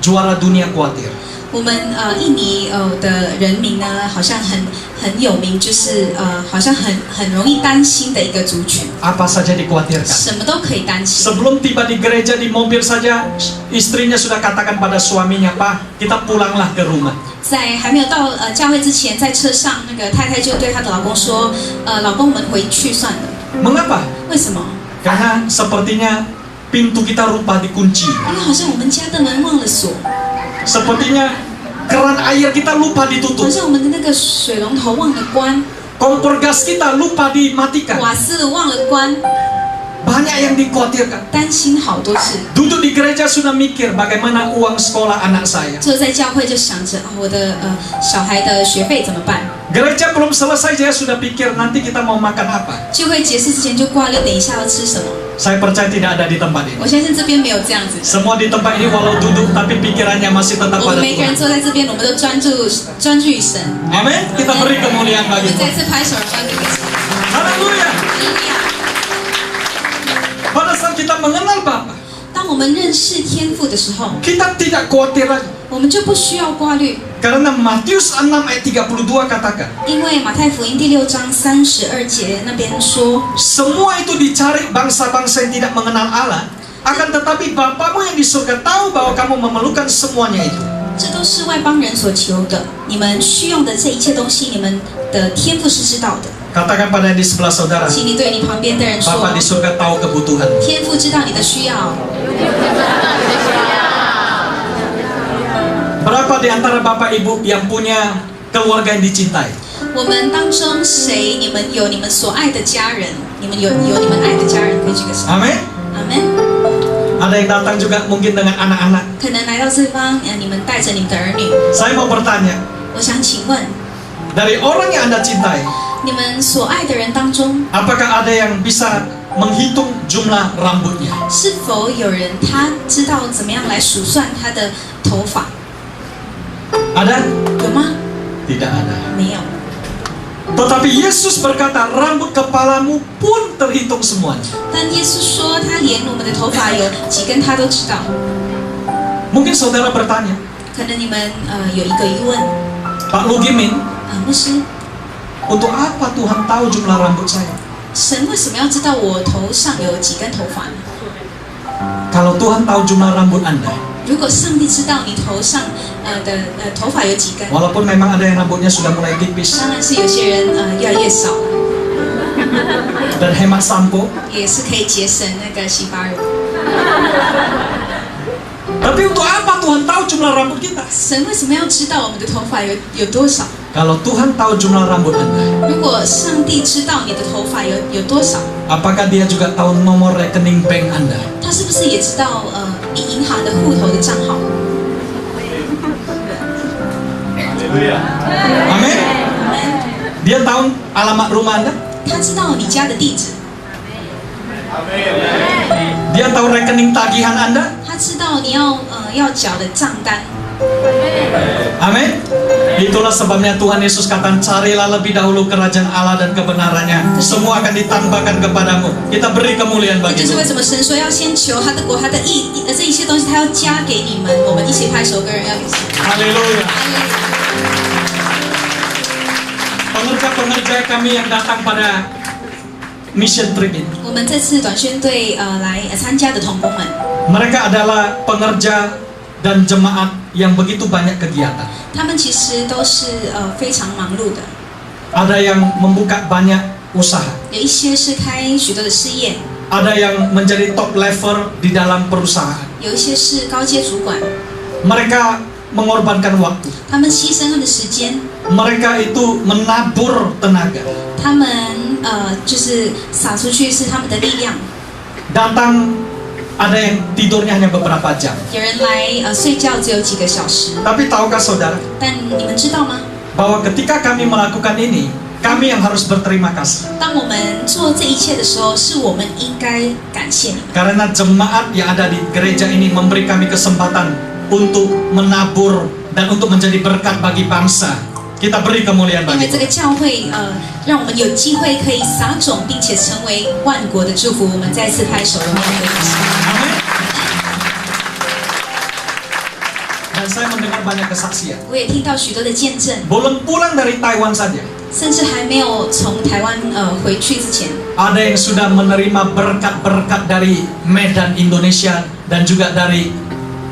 juara dunia khawatir. 我们印尼的人民呢，好像很有名，就是好像很容易担心的一个族群， Apa saja dikhawatirkan. 什么都可以担心。 Sebelum tiba di gereja di mobil saja, istrinya sudah katakan pada suaminya, Pak, kita pulanglah ke rumah. 在还没有到教会之前，在车上，那个太太就对她的老公说：“老公，我们回去算了。 Mengapa? ”为什么？ Karena sepertinya pintu kita lupa dikunci. 因为好像我们家的门忘了锁， Sepertinya keran air kita lupa 好 ditutup. 像我们的那个水龙头忘了关， Kompor gas kita lupa dimatikan. 瓦斯忘了关， Banyak yang dikhawatirkan. 担心好多事。 Duduk di gereja sudah mikir bagaimana uang sekolah anak saya. 坐在教会就想着我的小孩的学费怎么办？ Gereja belum selesai, saya sudah pikir nanti kita mau makan apa. 聚会结束之前就挂虑，等一下要吃什么。 Saya percaya tidak ada di tempat ini. 我相信这边没有这样子。 Semua di tempat ini walau duduk tapi pikirannya masih tetap 我们 pada 每个人 Tuhan. 坐在这边，我们都专注于神。 Amin. Kita beri kemuliaan 我 bagi 们再 Tuhan. 次拍手欢给神。 Haleluya. 哈利路亚！ Pada saat kita mengenal Bapa, 当我们认识天父的时候， kita tidak khawatir lagi. 我们就不需要挂虑， Karena Matius 6 ayat 32 katakan, 因为马太福音第6章32节那边说， semua itu dicari bangsa-bangsa yang tidak mengenal Allah, akan tetapi Bapamu yang di surga tahu bahwa kamu memerlukan semuanya itu. 这都是外邦人所求的，你们需用的这一切东西，你们的天父是知道的。 Katakan pada yang di sebelah saudara, 请你对你旁边的人说 Bapa，di surga tahu kebutuhan. 天父知道你的需要。 Berapa di antara Bapak Ibu yang punya keluarga yang dicintai? 我们当中谁，你们有你们所爱的家人，你们有你们爱的家人，可以举个手。 Amin. 阿门。 Ada yang datang juga mungkin dengan anak-anak. 可能来到这方，你们带着你们的儿女。 Saya mau bertanya, 我想请问， dari orang yang Anda cintai, 你们所爱的人当中， apakah ada yang bisa menghitung jumlah rambutnya? 是否有人他知道怎么样来数算他的头发？ Ada? 有吗？ Tidak ada. 没有。 Tetapi Yesus berkata, rambut kepalamu pun terhitung semuanya. 但耶稣说，他连我们的头发有几根他都知道。 Mungkin saudara bertanya, 可能你们有一个疑问， Pak Lugimin, 牧师， untuk apa Tuhan tahu jumlah rambut saya? 神为什么要知道我头上有几根头发呢？ Kalau Tuhan tahu jumlah rambut Anda, 如果上帝知道你头上的头发有几根， walaupun memang ada yang rambutnya sudah mulai tipis 当然是有些人越来越少了， dan hemat sampo, 也是可以节省那个洗发乳。 tapi untuk apa Tuhan tahu jumlah rambut kita? 神为什么要知道我们的头发有多少？ Kalau Tuhan tahu jumlah rambut Anda, 如果上帝知道你的头发有多少， apakah Dia juga tahu nomor rekening bank Anda? 他是不是也知道你银行的户头的账号？ Amin. Dia tahu alamat rumah Anda? 他知道你家的地址， Dia tahu rekening tagihan Anda? 他知道你要缴的账单。 Amin. Itulah sebabnya Tuhan Yesus katakan, carilah lebih dahulu kerajaan Allah dan kebenarannya, semua akan ditambahkan kepadamu. Kita beri kemuliaan 这 bagi 就是为 Tuhan. 什么神说要先求他的国，他的这一些东西他要加给你们。我们一起拍手，跟人要给神。 Haleluya. Pengerja-pengerja kami yang datang pada mission trip ini, 我们这次短宣队来参加的同工们， mereka adalah pengerja dan jemaat yang begitu banyak kegiatan. 他们其实都是非常忙碌的， Ada yang membuka banyak usaha, 有一些是开许多的事业， ada yang menjadi top level di dalam perusahaan. 有一些是高阶主管， Mereka mengorbankan waktu. 他们牺牲他们的时间， Mereka itu menabur tenaga. 他们就是撒出去是他们的力量。 Datang, ada yang tidurnya hanya beberapa jam. 有人来睡觉只有几个小时， Tapi tahukah saudara, 但你们知道吗？ bahwa ketika kami melakukan ini, kami yang harus berterima kasih. 当我们做这一切的时候，是我们应该感谢你们。 Karena jemaat yang ada di gereja ini memberi kami kesempatan untuk menabur dan untuk menjadi berkat bagi bangsa. Kita beri kemuliaan 因为 bagi 这个 Tuhan. 教会让我们有机会可以撒种，并且成为万国的祝福。我们再次拍手荣耀归给神。 Amin. Dan saya mendengar banyak kesaksian. 我也听到许多的见证， Belum pulang dari Taiwan saja, 甚至还没有从台湾回去之前， ada yang sudah menerima berkat-berkat dari Medan Indonesia dan juga dari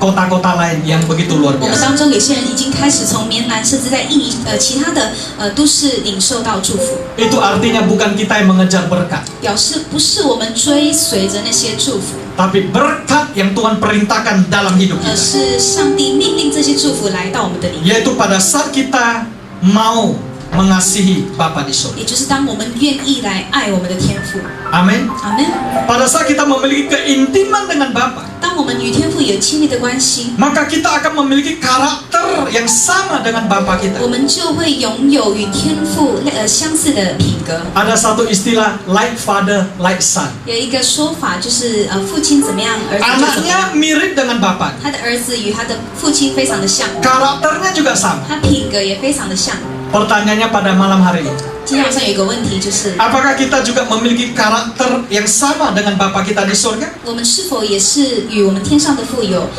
kota-kota lain yang begitu luar 我们 biasa. 当中有些人已经开始从棉兰，甚至在印尼其他的都市领受到祝福， Itu artinya bukan kita yang mengejar berkat, 表示不是我们追随着那些祝福， tapi berkat yang Tuhan perintahkan dalam hidup 而 kita. 是上帝命令这些祝福来到我们的里面。 Yaitu pada saat kita mau mengasihi Bapa di surga. 也就是当我们愿意来爱我们的天父， Amin. 阿门。 Pada saat kita memiliki keintiman dengan Bapa, 当我们与天父有亲密的关系， maka kita akan memiliki karakter yang sama dengan Bapa kita. 我们就会拥有与天父相似的品格。 Ada satu istilah like father, like son. 有一个说法就是父亲怎么样，儿子就怎么样。 Anaknya mirip dengan Bapa. 他的儿子与他的父亲非常的像， Karakternya juga sama. 他品格也非常的像。 Pertanyaannya pada malam hari ini, 今天晚上有一个问题就是， apakah kita juga memiliki karakter yang sama dengan Bapa kita di surga? 我们是否也是与我们天上的父有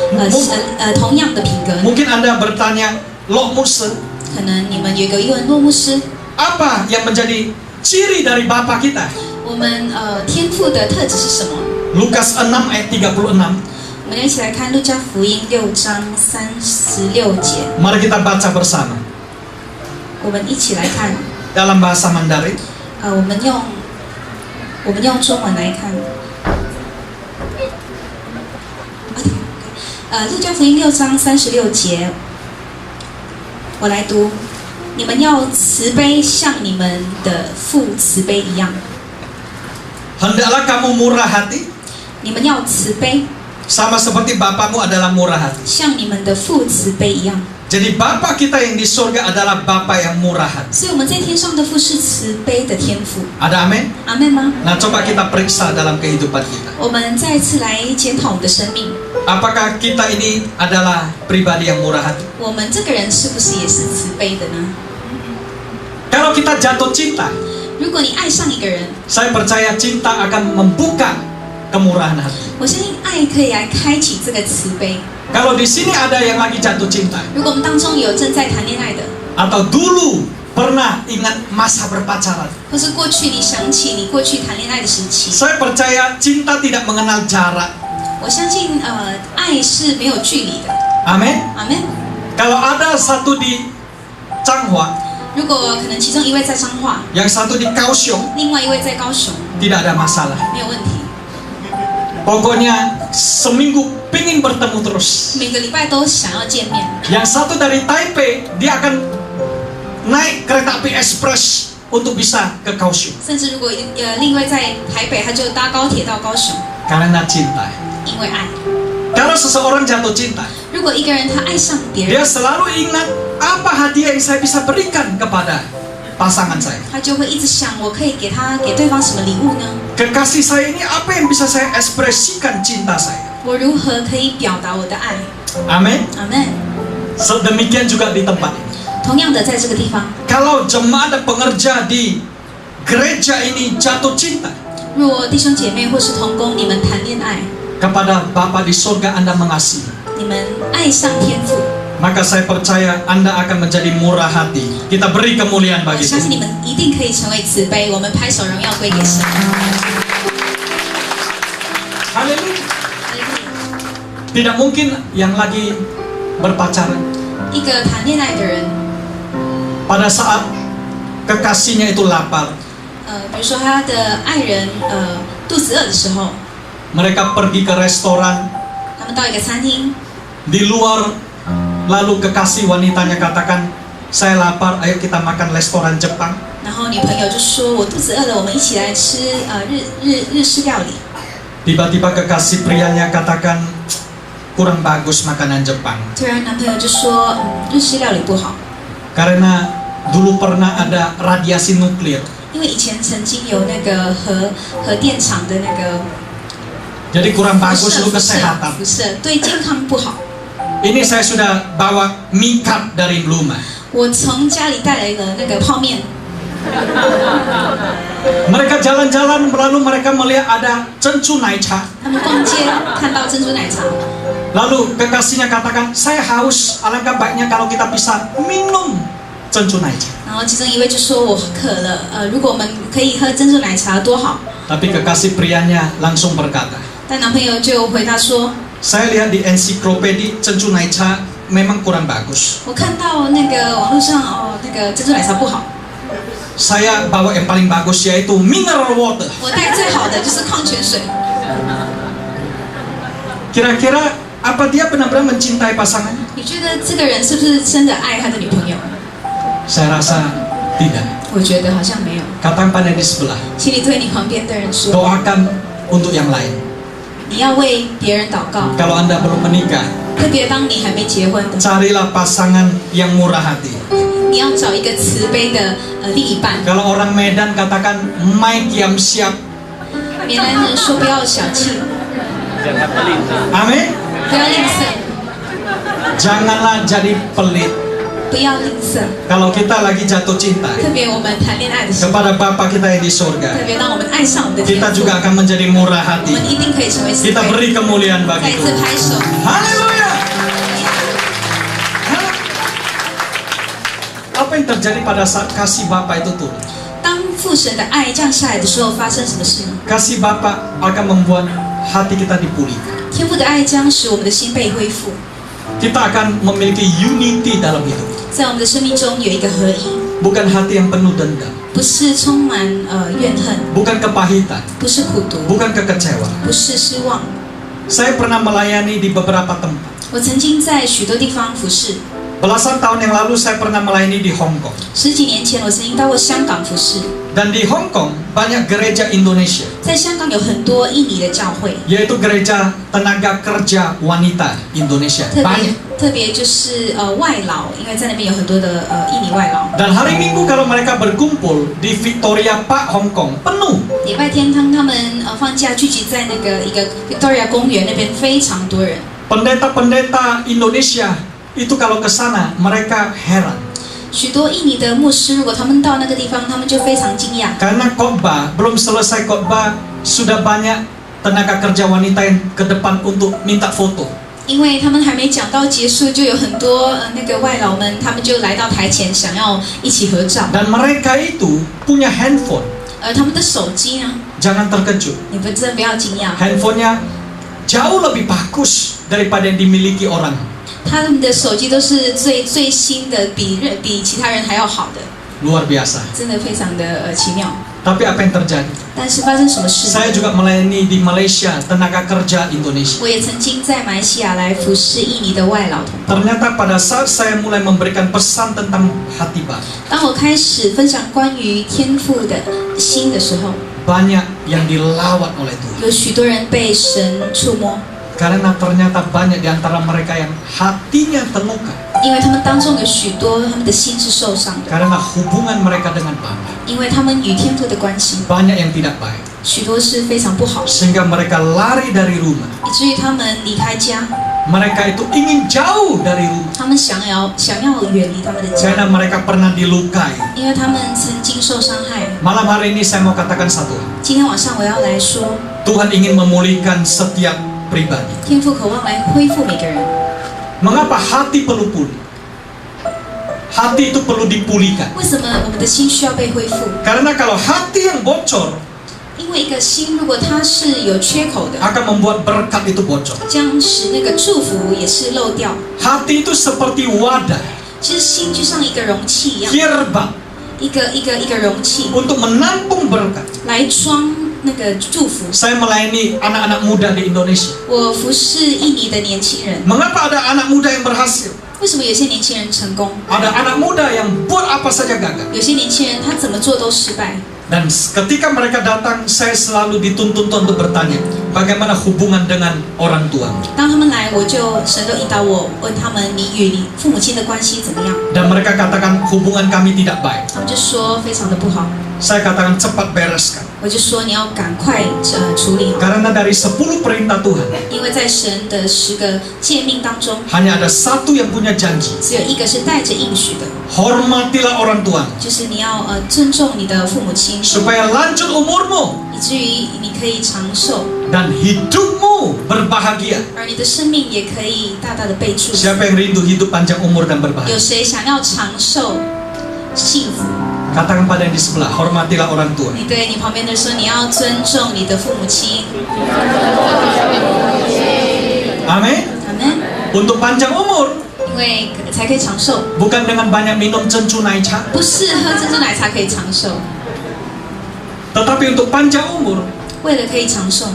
同样的品格呢？ Mungkin Anda bertanya, Lok Muse, 可能你们有一个疑问，洛牧师， apa yang menjadi ciri dari Bapa kita? 我们天父的特质是什么？ Lukas 6 ayat 36. 我们一起来看路加福音6章36节， Mari kita baca bersama 我们一起来看， dalam bahasa Mandarin. 我们用中文来看。路加福音6章36节，我来读：你们要慈悲，像你们的父慈悲一样。 Hendaklah kamu murah hati, 你们要慈悲， sama seperti Bapamu adalah murah hati. 像你们的父慈悲一样。 Jadi Bapa kita yang di surga adalah Bapa yang murah hati. 所以我们在天上的父是慈悲的天父。 Ada amin? 阿妹吗？ Nah, coba kita periksa dalam kehidupan kita. 我们再次来检讨我们的生命， Apakah kita ini adalah pribadi yang murah hati? 我们这个人是不是也是慈悲的呢？ Kalau kita jatuh cinta, 如果你爱上一个人， saya percaya cinta akan membuka kemurahan hati. 我相信爱可以来开启这个慈悲。 Kalau di sini ada yang lagi jatuh cinta, 如果我们当中有正在谈恋爱的， atau dulu pernah ingat masa berpacaran, 或是过去你想起你过去谈恋爱的时期， saya percaya cinta tidak mengenal jarak. 我相信爱是没有距离的。 Amin. 阿门。 Kalau ada satu di Changhua, 如果可能其中一位在彰化， yang satu di Kaohsiung, 另外一位在高雄， tidak ada masalah. 没有问题。 Pokoknya seminggu pingin bertemu terus. 每个礼拜都想要见面。 Yang satu dari Taipei, dia akan naik kereta api express untuk bisa ke Kaohsiung. 甚至如果另一位在台北，他就搭高铁到高雄， Karena cinta. 因为爱。 Kalau seseorang jatuh cinta, 如果一个人他爱上别人， dia selalu ingat apa hadiah yang saya bisa berikan kepada pasangan saya. 他就会一直想，我可以给对方什么礼物呢？ Kekasih saya ini apa yang bisa saya ekspresikan cinta saya? 我如何可以表达我的爱？ Amin. 阿门。 Sedemikian juga di tempat ini. 同样的，在这个地方， Kalau jemaat dan pengerja di gereja ini jatuh cinta 若弟兄姐妹或是同工，你们谈恋爱， kepada Bapa di surga, Anda mengasihi, 你们爱上天父， maka saya percaya Anda akan menjadi murah hati. Kita beri kemuliaan 我 bagi 相信 Tuhan. 你们一定可以成为慈悲。我们拍手荣耀归给神。 Haleluya. Tidak mungkin yang lagi berpacaran 一个谈恋爱的人， pada saat kekasihnya itu lapar, 比如说他的爱人肚子饿的时候， mereka pergi ke restoran 他们到一个餐厅， di luar, lalu kekasih wanitanya katakan, saya lapar, ayo kita makan restoran Jepang. 然后女朋友就说：“我肚子饿了，我们一起来吃日式料理。” Tiba-tiba kekasih prianya katakan, kurang bagus makanan Jepang. 突然男朋友就说：“日式料理不好， Karena dulu pernah ada radiasi nuklir. 因为以前曾经有那个核电厂的那个 Jadi kurang bagus untuk kesehatan. 辐射对健康不好。” Ini saya sudah bawa mie cup dari rumah. 我从家里带来了那个泡面。 Mereka jalan-jalan lalu mereka melihat ada cencu naicha. 他们逛街看到珍珠奶茶， Lalu kekasihnya katakan, saya haus, alangkah baiknya kalau kita bisa minum cencu naicha. 然后其中一位就说我渴了，如果我们可以喝珍珠奶茶多好。 Tapi kekasih prianya langsung berkata, 但男朋友就回答说， saya lihat di ensiklopedi cencu naicha memang kurang bagus. 我看到那个网络上那个珍珠奶茶不好， Saya bawa yang paling bagus yaitu mineral water. 我带最好的就是矿泉水。 Kira-kira apa dia benar-benar mencintai pasangannya? 你觉得这个人是不是真的爱他的女朋友？ Saya rasa tidak. 我觉得好像没有。 Katakan pada di sebelah, 请你对你旁边的人说， doakan untuk yang lain. 你要为别人祷告， Kalau Anda belum menikah, 特别当你还没结婚的， carilah pasangan yang murah hati. 你要找一个慈悲的另一半。 Kalau orang Medan katakan mai kiam siap. 闽南人说不要小气， Amin. 不要吝啬， Janganlah jadi pelit. 不要吝啬。 Kalau kita lagi jatuh cinta 特别我们谈恋爱的时候， kepada Bapa kita yang di 特 surga, 别当我们爱上我们的天 kita 父， juga akan menjadi murah 我 hati. 们一定可以成为慈悲。 Kita beri kemuliaan 再 bagi 一次 Tuhan. 拍手。 Haleluya. Apa yang terjadi pada saat kasih Bapa itu turun? 当父神的爱降下来的时候，发生什么事呢？ Kasih Bapa akan membuat hati kita dipulihkan. 天父的爱将使我们的心被恢复， Kita akan memiliki unity dalam hidup. 在我们的生命中有一个合一， Bukan hati yang penuh dendam, 不是充满怨恨， bukan kepahitan, 不是苦毒， bukan kekecewaan. 不是失望。 Saya pernah melayani di beberapa tempat. 我曾经在许多地方服侍， Belasan tahun yang lalu saya pernah melayani di Hong Kong. 十几年前我曾经到过香港服侍， Dan di Hong Kong banyak gereja Indonesia, 在香港有很多印尼的教会， yaitu gereja tenaga kerja wanita Indonesia. 特别就是外劳，因为在那边有很多的印尼外劳。 Dan hari Minggu kalau mereka berkumpul di Victoria Park Hong Kong penuh. 礼拜天当他们放假聚集在那个一个 Victoria 公园那边，非常多人。 Pendeta-pendeta Indonesia itu kalau ke sana mereka heran 许多印尼的牧师，如果他们到那个地方，他们就非常惊讶， karena khotbah belum selesai khotbah sudah banyak tenaga kerja wanita yang ke depan untuk minta foto. 因为他们还没讲到结束，就有很多那个外劳们，他们就来到台前，想要一起合照。 Dan mereka itu punya handphone. 而他们的手机呢， Jangan terkejut. 你们真的不要惊讶， Handphonenya jauh lebih bagus daripada yang dimiliki orang. 他们的手机都是最新的，比其他人还要好的， Luar biasa. 真的非常的奇妙。 Tapi apa yang terjadi? 但是发生什么事呢？ Saya juga melayani di Malaysia tenaga kerja Indonesia. 我也曾经在马来西亚来服侍印尼的外劳同胞。 Ternyata pada saat saya mulai memberikan pesan tentang hati Bapa, 当我开始分享关于天父的心的时候， banyak yang dilawat oleh Tuhan. 有许多人被神触摸， Karena ternyata banyak di antara mereka yang hatinya terluka 因为他们当中有许多他们的心是受伤的， karena hubungan mereka dengan Bapa 因为他们与天父的关系 banyak yang tidak baik, 许多是非常不好， sehingga mereka lari dari rumah. 以至于他们离开家， Mereka itu ingin jauh dari rumah 他们想要远离他们的 karena 家， mereka pernah dilukai. 因为他们曾经受伤害。 Malam hari ini saya mau katakan satu hal. 今天晚上我要来说， Tuhan ingin memulihkan setiap pribadi. 天父渴望来恢复每个人。 Mengapa hati perlu pulih? Hati itu perlu dipulihkan. 为什么我们的心需要被恢复？ Karena kalau hati yang bocor 因为一个心如果它是有缺口的， akan membuat berkat itu bocor. 将使那个祝福也是漏掉。 Hati itu seperti wadah, 其实心就像一个容器一样， kirbak 一个容器 untuk menampung berkat. 来装那个祝福。 Saya melayani anak-anak muda di Indonesia. 我服侍印尼的年轻人， Mengapa ada anak muda yang berhasil? 为什么有些年轻人成功， Ada anak muda yang buat apa saja gagal. 有些年轻人他怎么做都失败？ Dan ketika mereka datang, saya selalu dituntun untuk bertanya, bagaimana hubungan dengan orang tua. 当他们来，神都引导我问他们：你与你父母亲的关系怎么样？ Dan mereka katakan hubungan kami tidak baik. 他们就说非常的不好。 Saya katakan cepat bereskan. 我就说你要赶快处理好， Karena dari 10 perintah Tuhan 因为在神的10个诫命当中， hanya ada satu yang punya janji. 只有一个是带着应许的， Hormatilah orang tua 就是你要尊重你的父母亲， supaya lanjut umurmu 以至于你可以长寿， dan hidupmu berbahagia. 而你的生命也可以大大的被祝福。 Siapa yang rindu hidup panjang umur dan berbahagia? 有谁想要长寿、幸福？ Katakan pada yang di sebelah, hormatilah orang tua. 你对你旁边的说，你要尊重你的父母亲。 Amin. 阿门。 Untuk panjang umur, 因为才可以长寿， bukan dengan banyak minum cencu naicha, 不是喝珍珠奶茶可以长寿， tetapi untuk panjang umur, 为了可以长寿，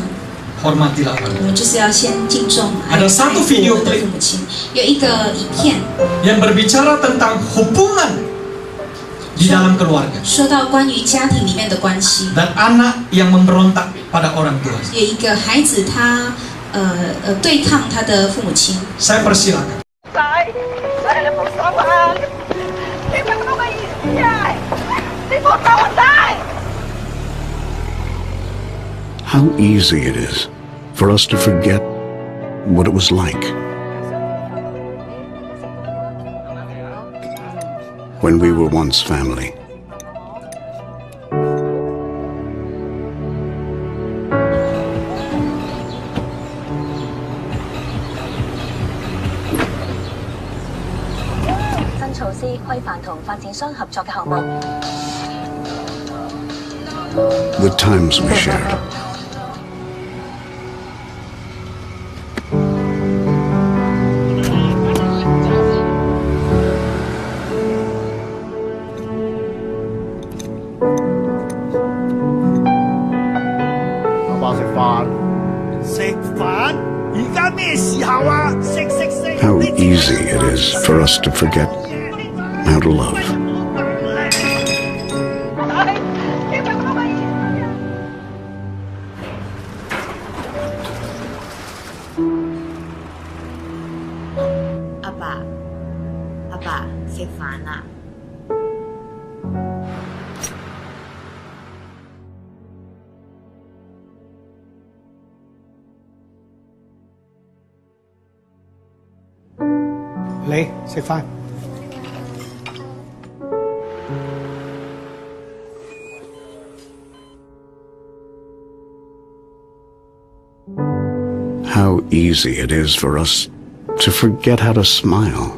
hormatilah orang 我们就是要先敬重、爱 Ada 护 satu 我 video 们的 clip 父母亲。有一个影片 yang berbicara tentang hubungan di dalam keluarga 说到关于家庭里面的关系， dan anak yang memberontak pada orang tua. 有一个孩子他对抗他的父母亲。 Saya persilakan. Saya mau sama. Di mana kau iya? Di mana kau dah? How easy it is for us to forget what it was like when we were once family. The times we shared. How easy it is for us to forget how to love. Apa, 食飯啦。嚟食飯。How easy it is for us to forget how to smile.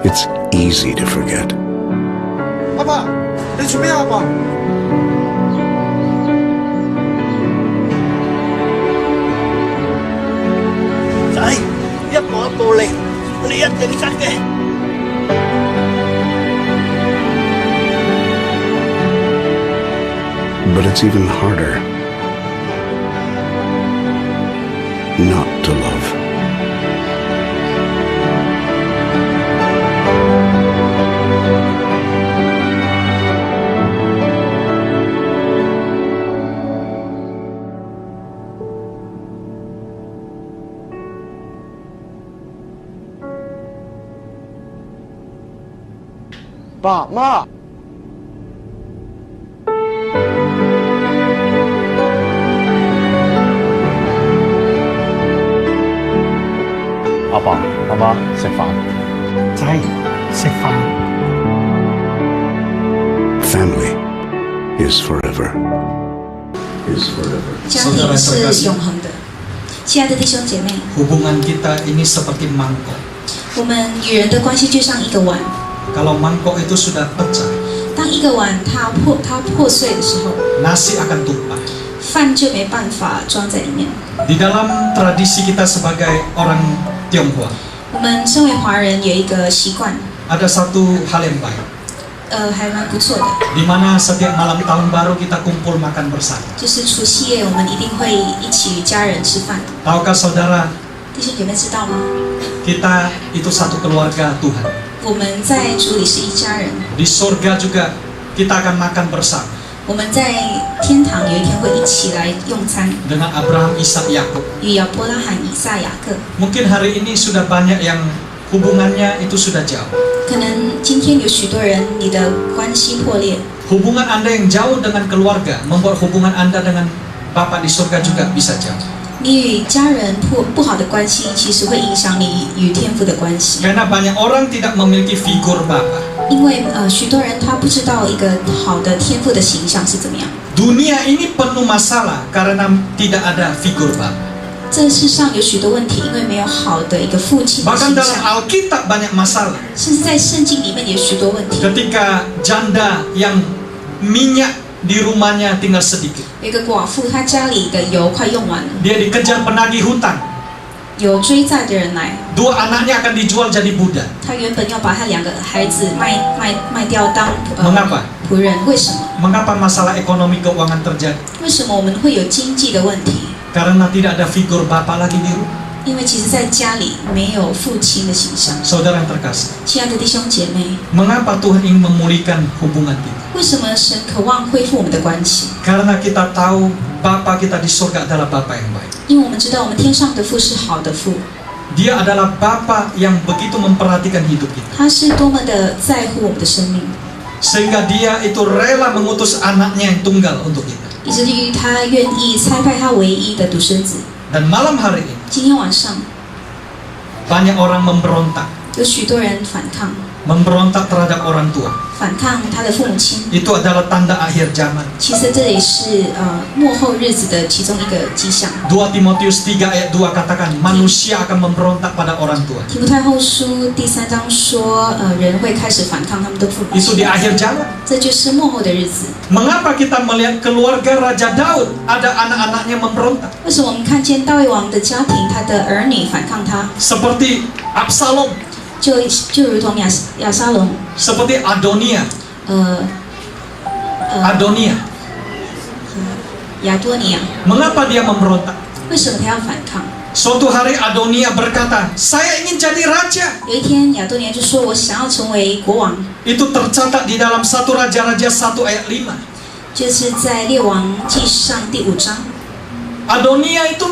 It's easy to forget. 阿爸，你做咩啊？阿爸？ 仔，一步一步嚟，你一定得嘅。But it's even harder not to love. Ba, Ma. Apa, Mama, 食飯。仔，食飯。 Family is forever. Is forever. 家庭是永恒的。亲爱的弟兄姐妹， Hubungan kita ini seperti mangkok. 我们与人的关系就像一个碗， Kalau mangkok itu sudah pecah, 当一个碗它破碎的时候， nasi akan tumpah. 饭就没办法装在里面。 Di dalam tradisi kita sebagai orang Tionghoa, 我们身为华人有一个习惯， ada satu hal yang baik, 还蛮不错的， di mana setiap malam tahun baru kita kumpul makan bersama. 就是除夕夜我们一定会一起与家人吃饭。 Tahukah saudara, 弟兄姐妹知道吗？ kita itu satu keluarga Tuhan. 我们在主里是一家人， Di surga juga kita akan makan bersama. 我们在天堂有一天会一起来用餐， dengan Abraham, Ishak, Yakub. 与亚伯拉罕、以撒、雅各。 Mungkin hari ini sudah banyak yang hubungannya itu sudah jauh. 可能今天有许多人，你的关系破裂， Hubungan Anda yang jauh dengan keluarga membuat hubungan Anda dengan Bapa di surga juga bisa jauh. 你与家人不好的关系，其实会影响你与天父的关系。 Karena banyak orang tidak memiliki figur Bapa. 因为许多人他不知道一个好的天父的形象是怎么样。 Dunia ini penuh masalah karena tidak ada figur Bapa. 这世上有许多问题，因为没有好的一个父亲的 Bahkan 形 dalam 象。 Alkitab banyak masalah. 甚至在圣经里面有许多问题。 Ketika janda yang minyak di rumahnya tinggal sedikit, 有一个寡妇，她家里的油快用完了， dia dikejar penagih hutang. 有追债的人来， Dua anaknya akan dijual jadi budak. 她原本要把她2个孩子卖掉当Mengapa? 仆人，为什么？ Mengapa masalah ekonomi keuangan terjadi? 为什么我们会有经济的问题？ Karena tidak ada figur Bapa lagi di rumah. 因为其实在家里没有父亲的形象。 Saudara yang terkasih, 亲爱的弟兄姐妹， mengapa Tuhan ingin memulihkan hubungan kita? 为什么神渴望恢复我们的关系？ Karena kita tahu Bapa kita di surga adalah Bapa yang baik. 因为我们知道我们天上的父是好的父， Dia adalah Bapa yang begitu memperhatikan hidup kita. 他是多么的在乎我们的生命， Sehingga dia itu rela mengutus anaknya yang tunggal untuk kita. 以至于他愿意差派他唯一的独生子。 Dan malam hari ini 今天晚上 banyak orang memberontak. 有许多人反抗， Memberontak terhadap orang tua. 反抗他的父母亲。 Itu adalah tanda akhir zaman. 其实这也是末后日子的其中一个迹象。 2 Timotius 3 ayat 2 katakan manusia akan memberontak pada orang tua. 提摩太后书第3章说，人会开始反抗他们的父母 Itu 亲 di，akhir zaman. 这就是末后的日子。 Mengapa kita melihat keluarga Raja Daud ada anak-anaknya memberontak? 为什么我们看见大卫王的家庭，他的儿女反抗他， Seperti Absalom, 就如同亚沙龙， seperti Adonia. 呃 Adonia. 亚多尼亚， Mengapa dia memberontak? 为什么他要反抗？ Suatu hari Adonia berkata, saya ingin jadi raja. 有一天亚多尼亚就说：“我想要成为国王。 Itu tercatat di dalam 1 Raja-Raja 1 ayat 5. ”就是在列王记上第5章， Adonia itu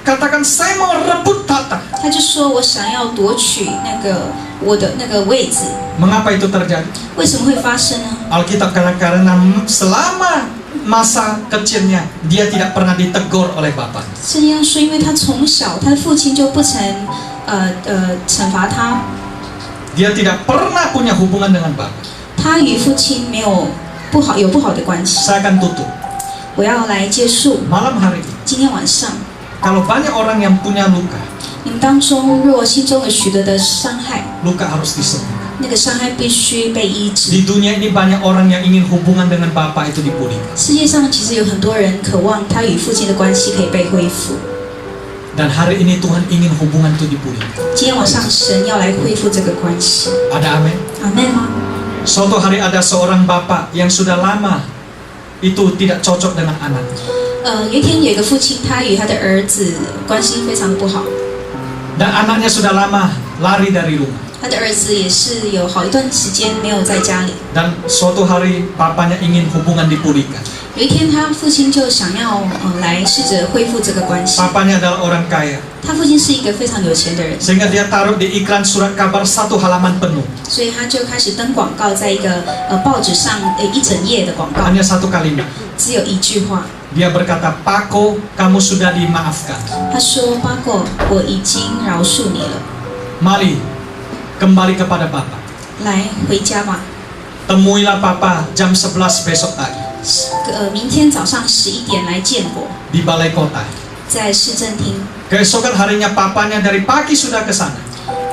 katakan, saya mau rebut tahta. 他就说：“我想要夺取我的那个位置。 Mengapa itu terjadi? ”为什么会发生呢？ Alkitab karena selama masa kecilnya dia tidak pernah ditegur oleh Bapa. 圣经上说，因为他从小他的父亲就不曾惩罚他， Dia tidak pernah punya hubungan dengan Bapa. 他与父亲没有不好的关系。 Saya akan tutup. 我要来结束 Malam hari ini, 今天晚上， kalau banyak orang yang punya luka, 你们当中若心中有许多的伤害， luka harus disembuhkan. 那个伤害必须被医治。 Di dunia ini banyak orang yang ingin hubungan dengan Bapa itu dipulihkan. 世界上其实有很多人渴望他与父亲的关系可以被恢复。 Dan hari ini Tuhan ingin hubungan itu dipulihkan. 今天晚上神要来恢复这个关系， Ada amin? 阿门吗？ Suatu hari ada seorang bapak yang sudah lama itu tidak cocok dengan anak. 有一天有一个父亲，他与他的儿子关系非常的不好， Dan anaknya sudah lama lari dari rumah. 他的儿子也是有好一段时间没有在家里。 Dan suatu hari papanya ingin hubungan dipulihkan. 有一天，他父亲就想要来试着恢复这个关系。 Papanya adalah orang kaya. 他父亲是一个非常有钱的人， Sehingga dia taruh di iklan surat kabar 1 halaman penuh. 所以他就开始登广告，在一个报纸上一整页的广告， Hanya 1 kalimat. 只有一句话。 Dia berkata, Paco, kamu sudah dimaafkan. 他说：“巴狗，我已经饶恕你了， Mari kembali kepada Papa. 来回家吧。 Temuilah Papa jam 11 besok pagi 明天早上11点来见我， di balai kota. 在市政厅。 Keesokan harinya papanya dari pagi sudah ke sana.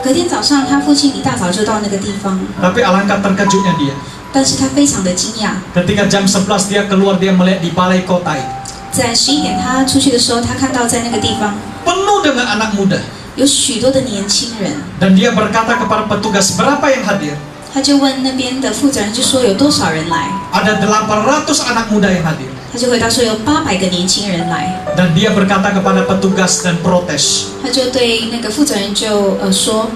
隔天早上，他父亲一大早就到那个地方， Tapi alangkah terkejutnya dia. 但是他非常的惊讶。 Ketika jam 11 dia keluar, dia melihat di balai kota itu 在11点他出去的时候，他看到在那个地方 penuh dengan anak muda. 有许多的年轻人， Dan dia berkata kepada petugas, berapa yang hadir? 他就问那边的负责人，就说有多少人来？ Ada 800 anak muda yang hadir. 他就回答说有800个年轻人来。 Dan dia berkata kepada petugas dan protes, 他就对那个负责人就说，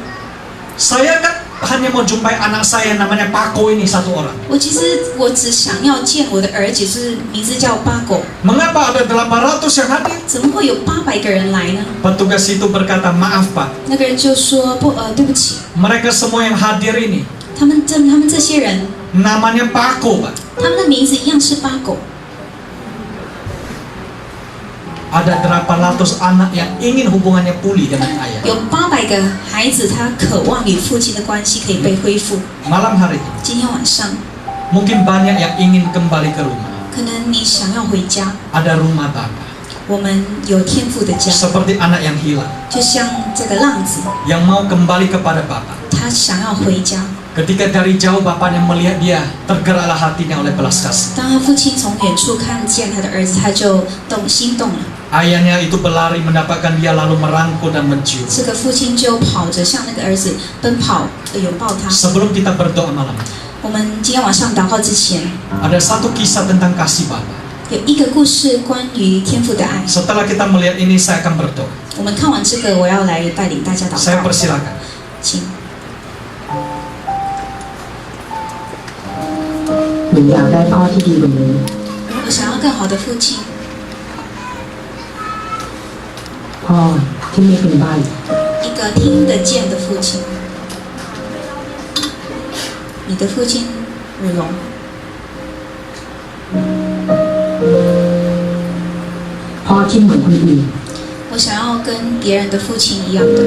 saya kan hanya mau jumpai anak saya namanya Pako ini satu orang. 我其实我只想要见我的儿子，就是名字叫巴狗。 Mengapa ada 800 yang hadir? 怎么会有800个人来呢？ Petugas itu berkata, maaf Pak, 那个人就说对不起， mereka semua yang hadir ini 他们这些人， namanya Pako Pak. 他们的名字一样是巴狗。 Ada 800 anak yang ingin hubungannya pulih dengan ayah. 有800个孩子，他渴望与父亲的关系可以被恢复。 Malam hari, 今天晚上， mungkin banyak yang ingin kembali ke rumah. 可能你想要回家， Ada rumah Bapa, 我们有天赋的家， seperti anak yang hilang, 就像这个浪子， yang mau kembali kepada Bapa. 他想要回家。 Ketika dari jauh bapaknya melihat dia, tergeraklah hatinya oleh belas kasih. 当他父亲从远处看见他的儿子，他就心动了。 Ayahnya itu berlari mendapatkan dia lalu merangkul dan mencium. 这个父亲就跑着向那个儿子奔跑，拥抱他。 Sebelum kita berdoa malam, 我们今天晚上祷告之前， ada satu kisah tentang kasih Bapa. 有一个故事关于天父的爱。 Setelah kita melihat ini, saya akan berdoa. 我们看完这个，我要来带领大家祷 Saya 告。 persilakan. 请。 หนูอยากได้พ่อที่ดีกว่านี้ 我想要更好的父亲， พ่อที่ไม่เป็นใบ้ 一个听得见的父亲。你的父亲日龙， พ่อที่เหมือนคนอื่น 我想要跟别人的父亲一样的。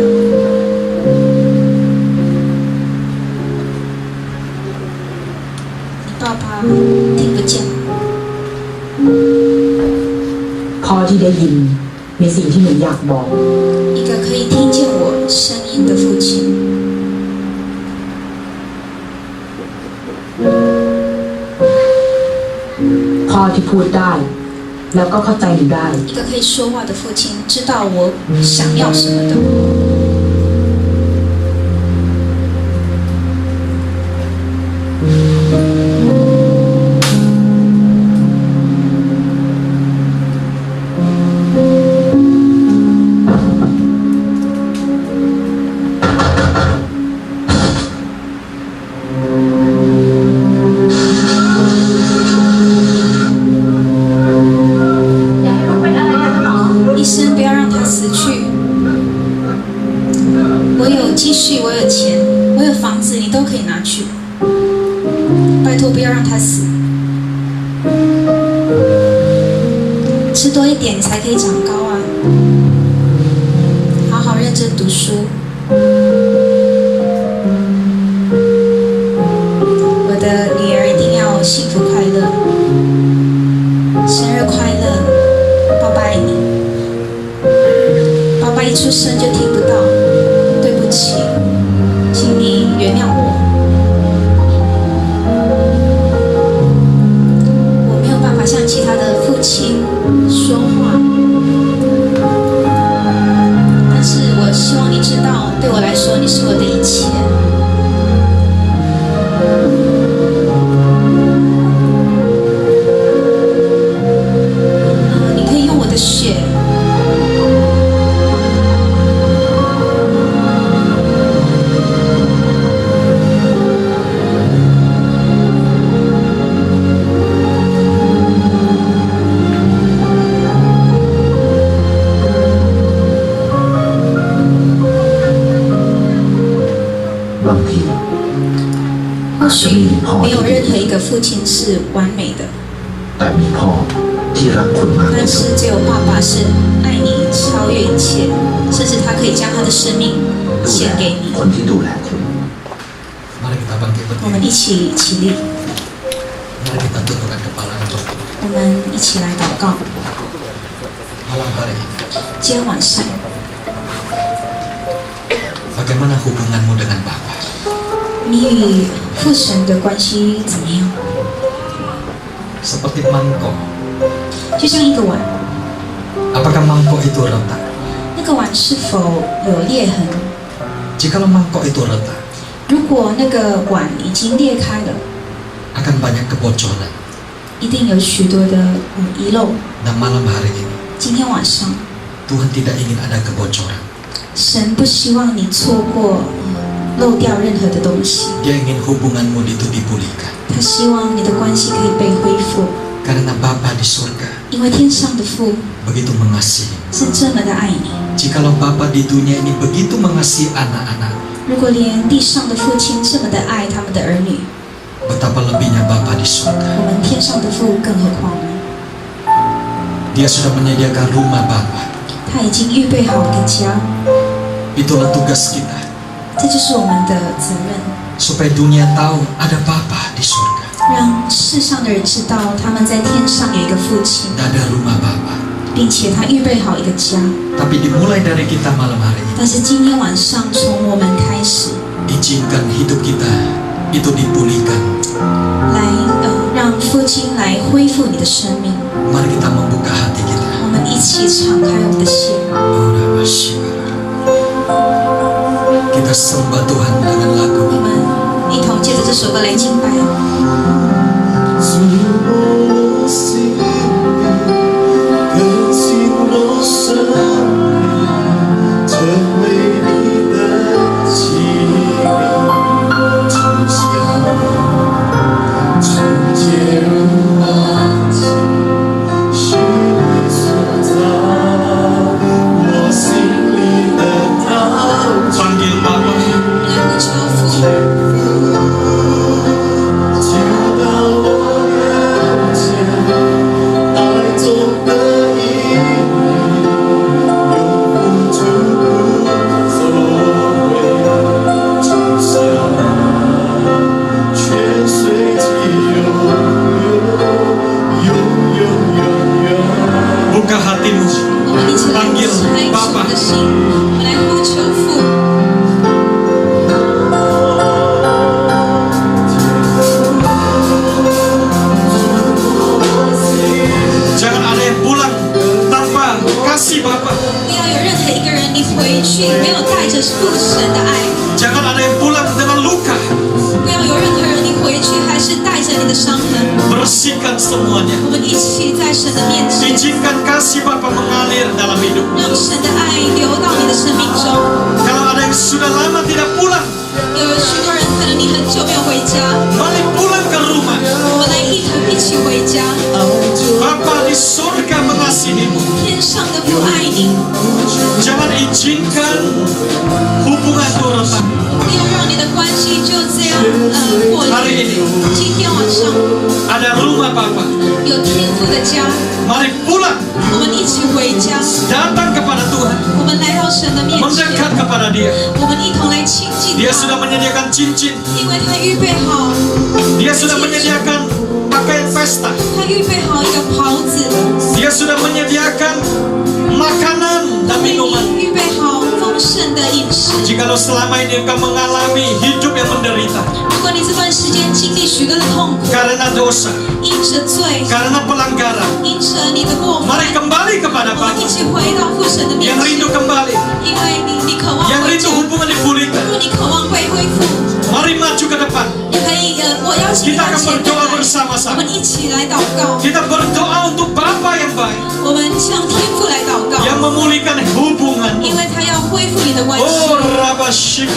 爸爸听不见， พ่อที่ได้ยินในสิ่งที่หนูอยากบอก 一个可以听见我声音的父亲， พ่อที่พูดได้ แล้วก็เข้าใจหนูได้ 一个可以说话的父亲，知道我想要什么的。 医生不要让他死去。我有积蓄，我有钱，我有房子，你都可以拿去。拜托，不要让他死。吃多一点，你才可以长高啊！好好认真读书。我的女儿一定要幸福快乐，生日快乐，爸爸爱你。爸爸一出生就听不到，对不起，请你原谅我。我没有办法像其他的父亲说话，但是我希望你知道，对我来说，你是我的一切。你可以用我的血。 บางที 或许没有任何一个父亲是完美的， แต่มีพ่อที่รักคุณมาก 但 ที่สุด 是只有爸爸是爱你超越一切，甚至他可以将他的生命 ดูแล 献给你。 คนที่ดูแลคุณ Mari kita bangkit 我们 berdiri. 一起起立， Mari kita tundukkan kepala untuk 我们一起来祷告。 malam hari ini. 今天晚上， Bagaimana hubunganmu dengan Bapa? 你与父神的关系怎么样？ Seperti mangkok. 就像一个碗， Apakah mangkok itu retak? 那个碗是否有裂痕？ Jikalau mangkok itu retak, 如果那个碗已经裂开了， akan banyak kebocoran. 一定有许多的遗漏。 Dan malam hari ini, 今天晚上， Tuhan tidak ingin ada kebocoran. 神不希望你错过漏掉任何的东西。 Dia ingin hubunganmu itu dipulihkan. 他希望你的关系可以被恢复， Karena Bapa di surga 因为天上的父 begitu mengasihi. 是这么的爱你。 Jikalau Bapa di dunia ini begitu mengasihi anak-anak, 如果连地上的父亲这么的爱他们的儿女， betapa lebihnya Bapa di surga. 我们天上的父更何况呢？ Dia sudah menyediakan rumah Bapa. 他已经预备好一个家， Itulah tugas kita. 这就是我们的责任， Supaya dunia tahu ada Bapa di surga. 让世上的人知道他们在天上有一个父亲， Dan ada rumah Bapa. 并且他预备好一个家。 Tapi dimulai dari kita malam hari ini. 但是今天晚上从我们开始， Izinkan hidup kita itu dipulihkan. 来让父亲来恢复你的生命。 Mari kita membuka hati kita. 我们一起敞开我们的心， Kita sembah Tuhan dengan lagu 我 ini. 们一同借着这首歌来敬拜。 主我心更新我生命，成为你的器皿，就像纯洁如黄金，是你所造，我心里的陶器。 Panggil Bapa. 来呼求父，就到我眼前，爱中的意义，永不足无所谓，就像泉水急涌涌。 Buka hatimu. 我们一起来开启我们的心，我们来呼求父。 Jangan ada yang pulang tanpa kasih Bapa. 不要有任何一个人你回去没有带着父神的爱， Jangan ada yang pulang dengan luka. 不要有任何人你回去还是带着你的伤痕。 Bersihkan semuanya. 我们一起在神的面前， Izinkan kasih Bapa mengalir dalam hidup. 让神的爱流到你的生命中。 Kalau ada yang sudah lama tidak pulang, 有许多人可能你很久没有回家， balik pulang ke rumah. 我们来一起回家。 Bapa di surga mengasihimu. 天上的父爱你， Jangan izinkan hubunganmu retak. 不要让你的关系就这样破 Hari 裂。 ini 今天晚上 ada rumah Bapa. 有天父的家， Mari pulang, 我们一起回家， datang kepada Tuhan, 我们来到神的面前， mendekat kepada Dia. 我们一同来亲近 Dia 他， sudah menyediakan cincin, 因为他预备好， Dia sudah menyediakan pakaian pesta, 他预备好一个袍子， Dia sudah menyediakan makanan dan 为 minuman. 你预备好丰盛的饮食。 Jikalau selama ini engkau mengalami hidup yang menderita 如果你这段时间经历许多的痛苦， karena dosa, 因着罪， karena pelanggaran, 因着你的过犯， mari kembali kepada 我们一 Bapa 起回到父神的面 yang 前， rindu kembali, 因为你渴望 yang 回 rindu 家， hubungan dipulihkan. 如果你渴望被恢复， Mari maju ke depan. 你可以我邀请你 Kita 到 akan 前面 berdoa 来，我 bersama-sama. 们一起来祷告， Kita berdoa untuk Bapa yang baik, 我们向天父来祷告， yang memulihkan hubungan. 因为他要恢复你的关系。 Oh, Rabasyik.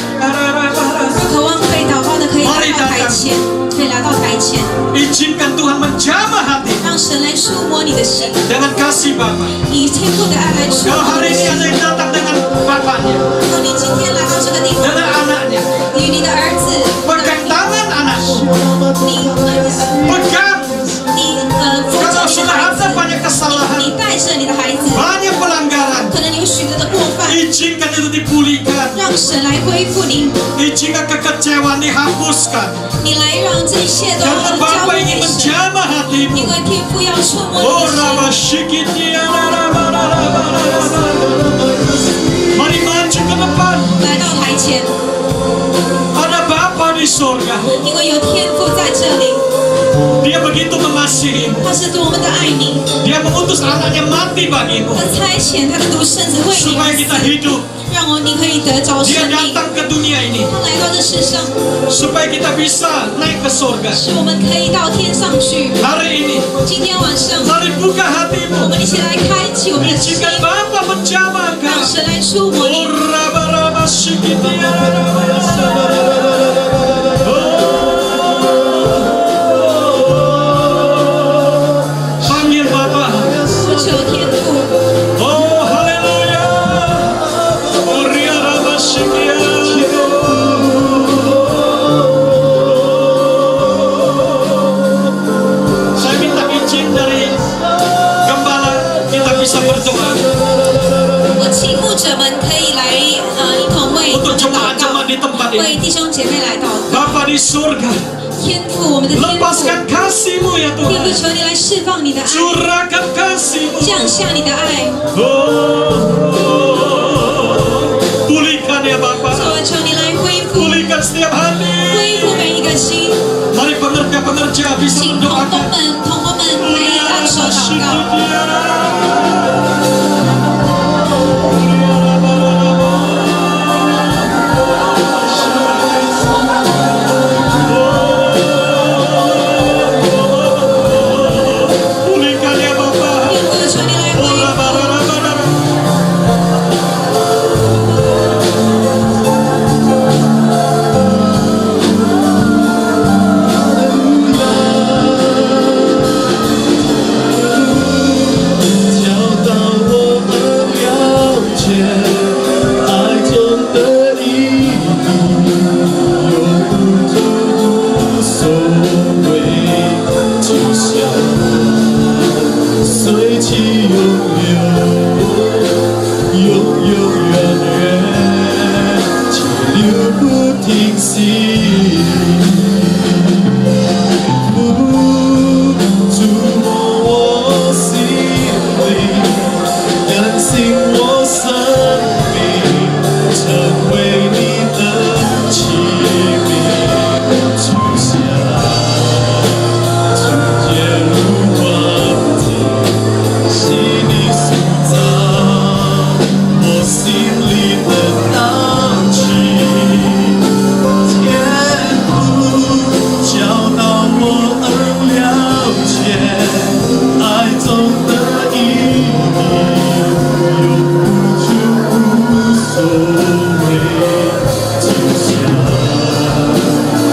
渴望被祷告的可以来到台前，可以来到台前， Izinkan Tuhan menjamah hati 让神来触摸你的心， dengan kasih Bapa. 以天父的爱来触 Kalau 摸 hari 你的 ini 心。 ada yang datang dengan bapaknya, 如果你今天来到这个地方， dengan anaknya, 与你的儿子， pegang tangan anakmu, 你 pegang. 扶着 Kalau 你的 sudah 孩 ada 子， banyak kesalahan, 你带着你的孩子， banyak pelanggaran, 可能你有许多的过犯， izinkan itu dipulihkan. 让神来恢复你， Izinkan kekecewaan dihapuskan. 你来让这一切都 Karena 交 Bapa 给 ingin 神， menjamah hatimu. 因为天父要触摸 Oh, 你的心。 Rabasyikitiya. Mari maju ke depan. 来到台前， Ada Bapa di surga. 因为有天父在这里， Dia begitu mengasihimu. 他是多么的爱你， Dia mengutus anaknya mati bagimu 他差遣他的独生子为你 supaya 而 kita 死， hidup. 让你可以得着 Dia 生命。 datang ke dunia ini 他来到这世上， supaya kita bisa naik ke surga. 使我们可以到天上去。 Hari ini, 今天晚上， mari buka 我 hatimu. 们一起来开启我们的心， Izinkan Bapa menjamahkan. 让神来触摸你。 Oh, Rabarabasyi. Panggil Bapa. 呼求天父， Oh haleluya. Uria rabashikia. Saya minta izin dari gembala, kita bisa berdoa 我请牧者们可以来一同为他 untuk 们祷 jemaat-jemaat 告， di tempat 为 ini. 弟兄姐妹来祷告。 Bapa di surga, 天父，我们的天父， lepaskan kasih-Mu ya 天父 Tuhan. 求你来释放你的爱， Curahkan kasih-Mu. 降下你的爱。 Pulihkan ya Bapa. 主，求你来恢复， Pulihkan setiap hati. 恢复每一个心。 Mari pengerja-pengerja bisa 请同工 mendoakan. 们、同工们可以按手祷告。 Pulihkan ya Bapa. 天父，求你来恢复。 教导我们了解爱中的意义，永不无所谓，就像我随其永流，永永远远，气流不停息。触摸我心灵，更新我生命，成为你的器皿，就像纯洁如黄金，细腻塑造我心里的道气。天父教导我了解爱中的意义，永不无所谓，就像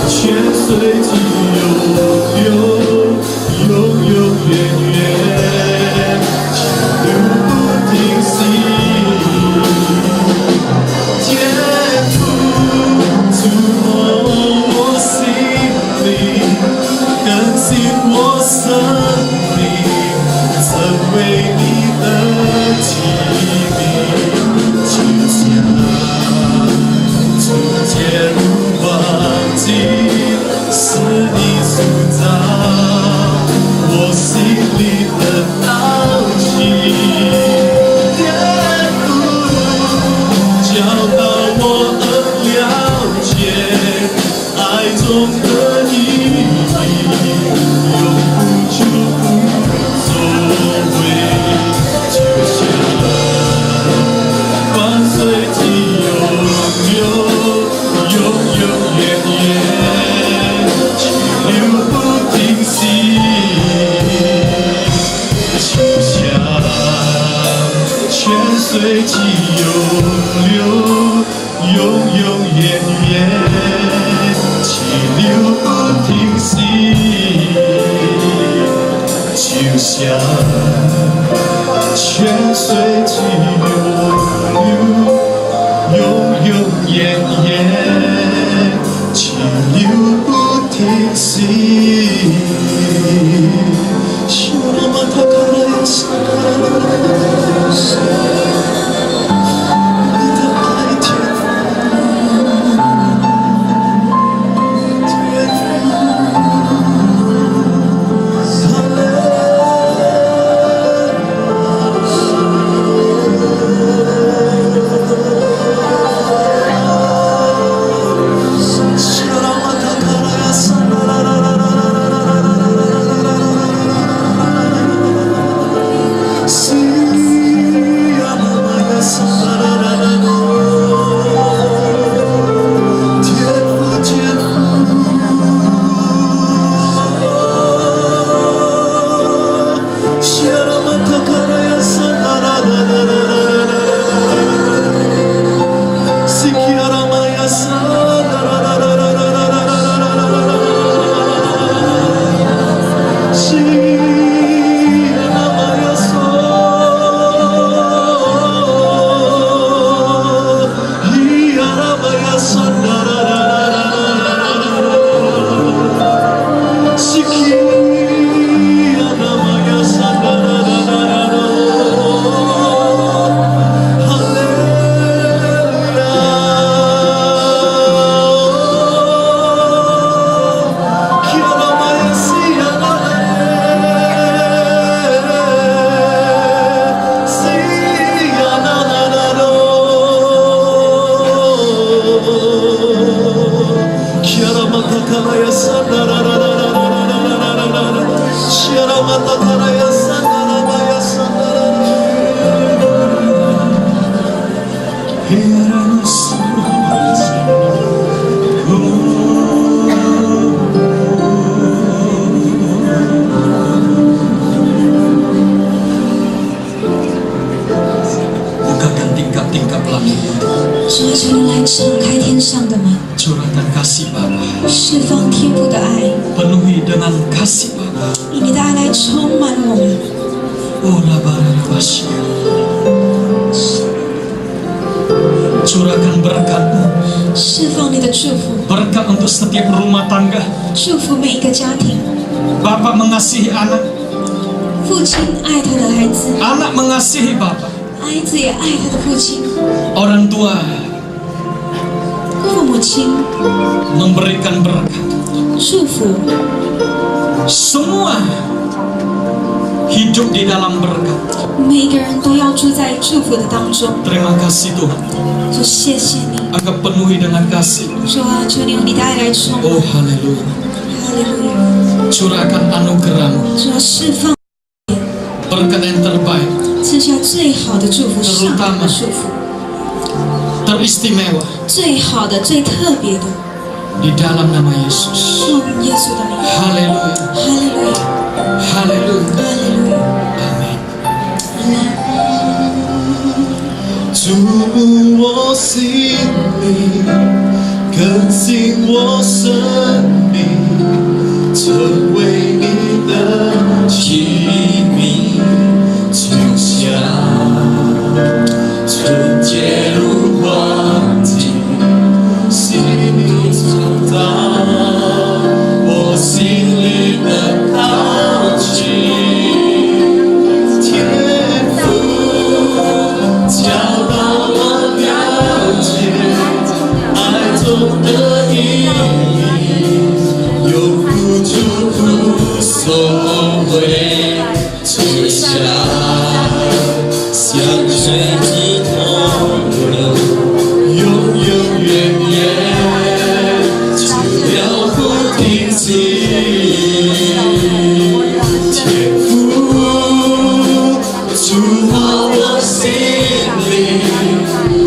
泉水急永远远，清流不停息。天父触摸我心灵，更新我生命，成为你的器皿，就像纯洁如黄金，是你塑造我心里的道气。天父教导我了解爱中的意义，永不无所谓，就像光随即永远远，气流不停息，就像泉水急永远，气流不停息，就像泉水急永远，气流不停息。主啊，求你来敞开天上的门， curahkan kasih Bapa, 释放天父的爱， penuhi dengan kasih Bapa. 以你的爱来充满我们。 Oh Rabarabasya, curahkan berkat-Mu, 释放你的祝福， berkat untuk setiap rumah tangga. 祝福每一个家庭。 Bapak mengasihi anak, 父亲爱他的孩子， anak mengasihi Bapak. 孩子也爱他的父亲。 Orang tua 父母亲 memberikan berkat. 祝福， Semua hidup di dalam berkat. 每一个人都要住在祝福的当中。 Terima kasih Tuhan. 主，谢谢你， Engkau penuhi dengan kasih. 主啊，求你用你的爱来充满。 Oh haleluya. 哈利路亚， Curahkan anugerah-Mu, 主要释放， berkat yang terbaik, 赐下最好的祝福，上好的祝福， teristimewa 最好的、最特别的， di dalam nama Yesus. 用耶稣的名。 Haleluya. 哈利路亚， Haleluya. 哈利路亚， Amin. 阿门。主我心里，更新我生命，成为你的器皿，就像纯洁如黄金，细腻创造我心里的陶器。天父教导我了解爱中的意义，有苦祝福所会垂下，像水直通流，永永远远，就了不停息。天父主好我心里，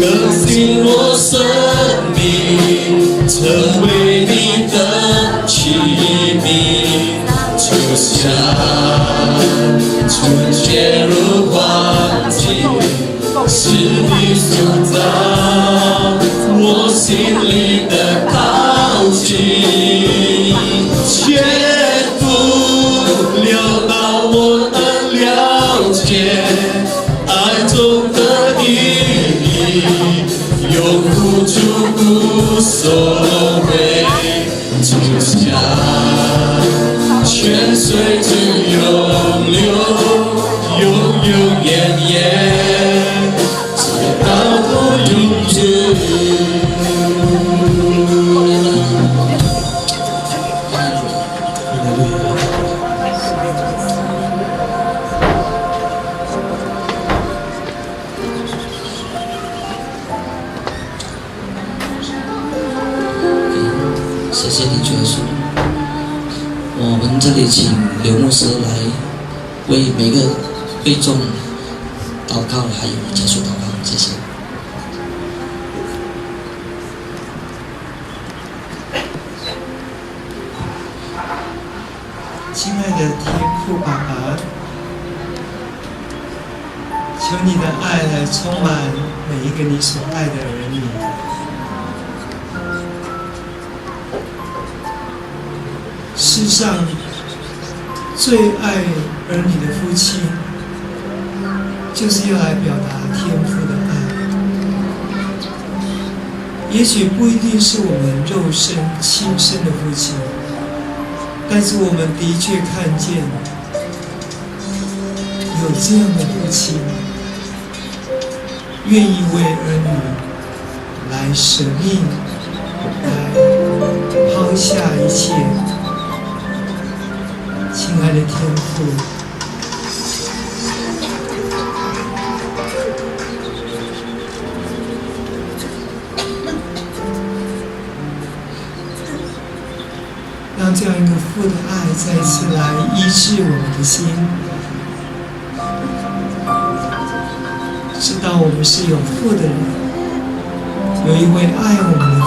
更新我生命，成为你的器皿，就像纯洁如黄金，是你塑造我心里的陶器，天赋流到我能了解爱中的意义，永不祝福所谓，就像泉水直涌流，永永远远，直到不永止。谢谢你，主耶稣。我们这里请刘牧师来为每个会众祷告，还有结束祷告，谢谢。亲爱的天父爸爸，求你的爱来充满每一个你所爱的儿女。世上最爱儿女的夫妻，就是要来表达天父的爱。也许不一定是我们肉身亲生的父亲，但是我们的确看见有这样的父亲，愿意为儿女来舍命，来抛下一切。亲爱的天父，让这样一个父的爱再次来医治我们的心，知道我们是有父的人，有一位爱我们的父，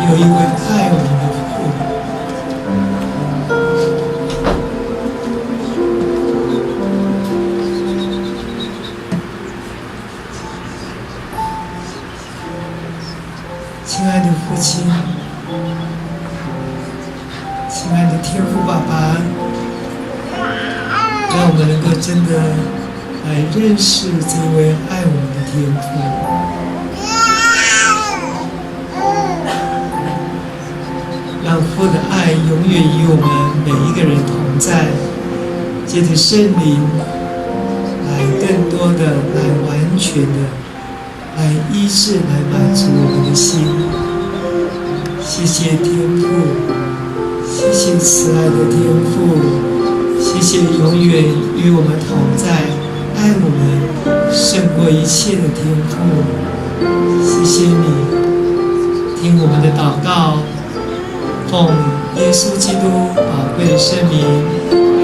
有一位爱我们的父。亲爱的父亲，亲爱的天父爸爸，让我们能够真的来认识这位爱我们的天父。让父的爱永远与我们每一个人同在，借着圣灵来更多的来完全的来医治，来满足我们的心。谢谢天父，谢谢慈爱的天父，谢谢永远与我们同在，爱我们胜过一切的天父。谢谢你，听我们的祷告，奉耶稣基督宝贵的圣名。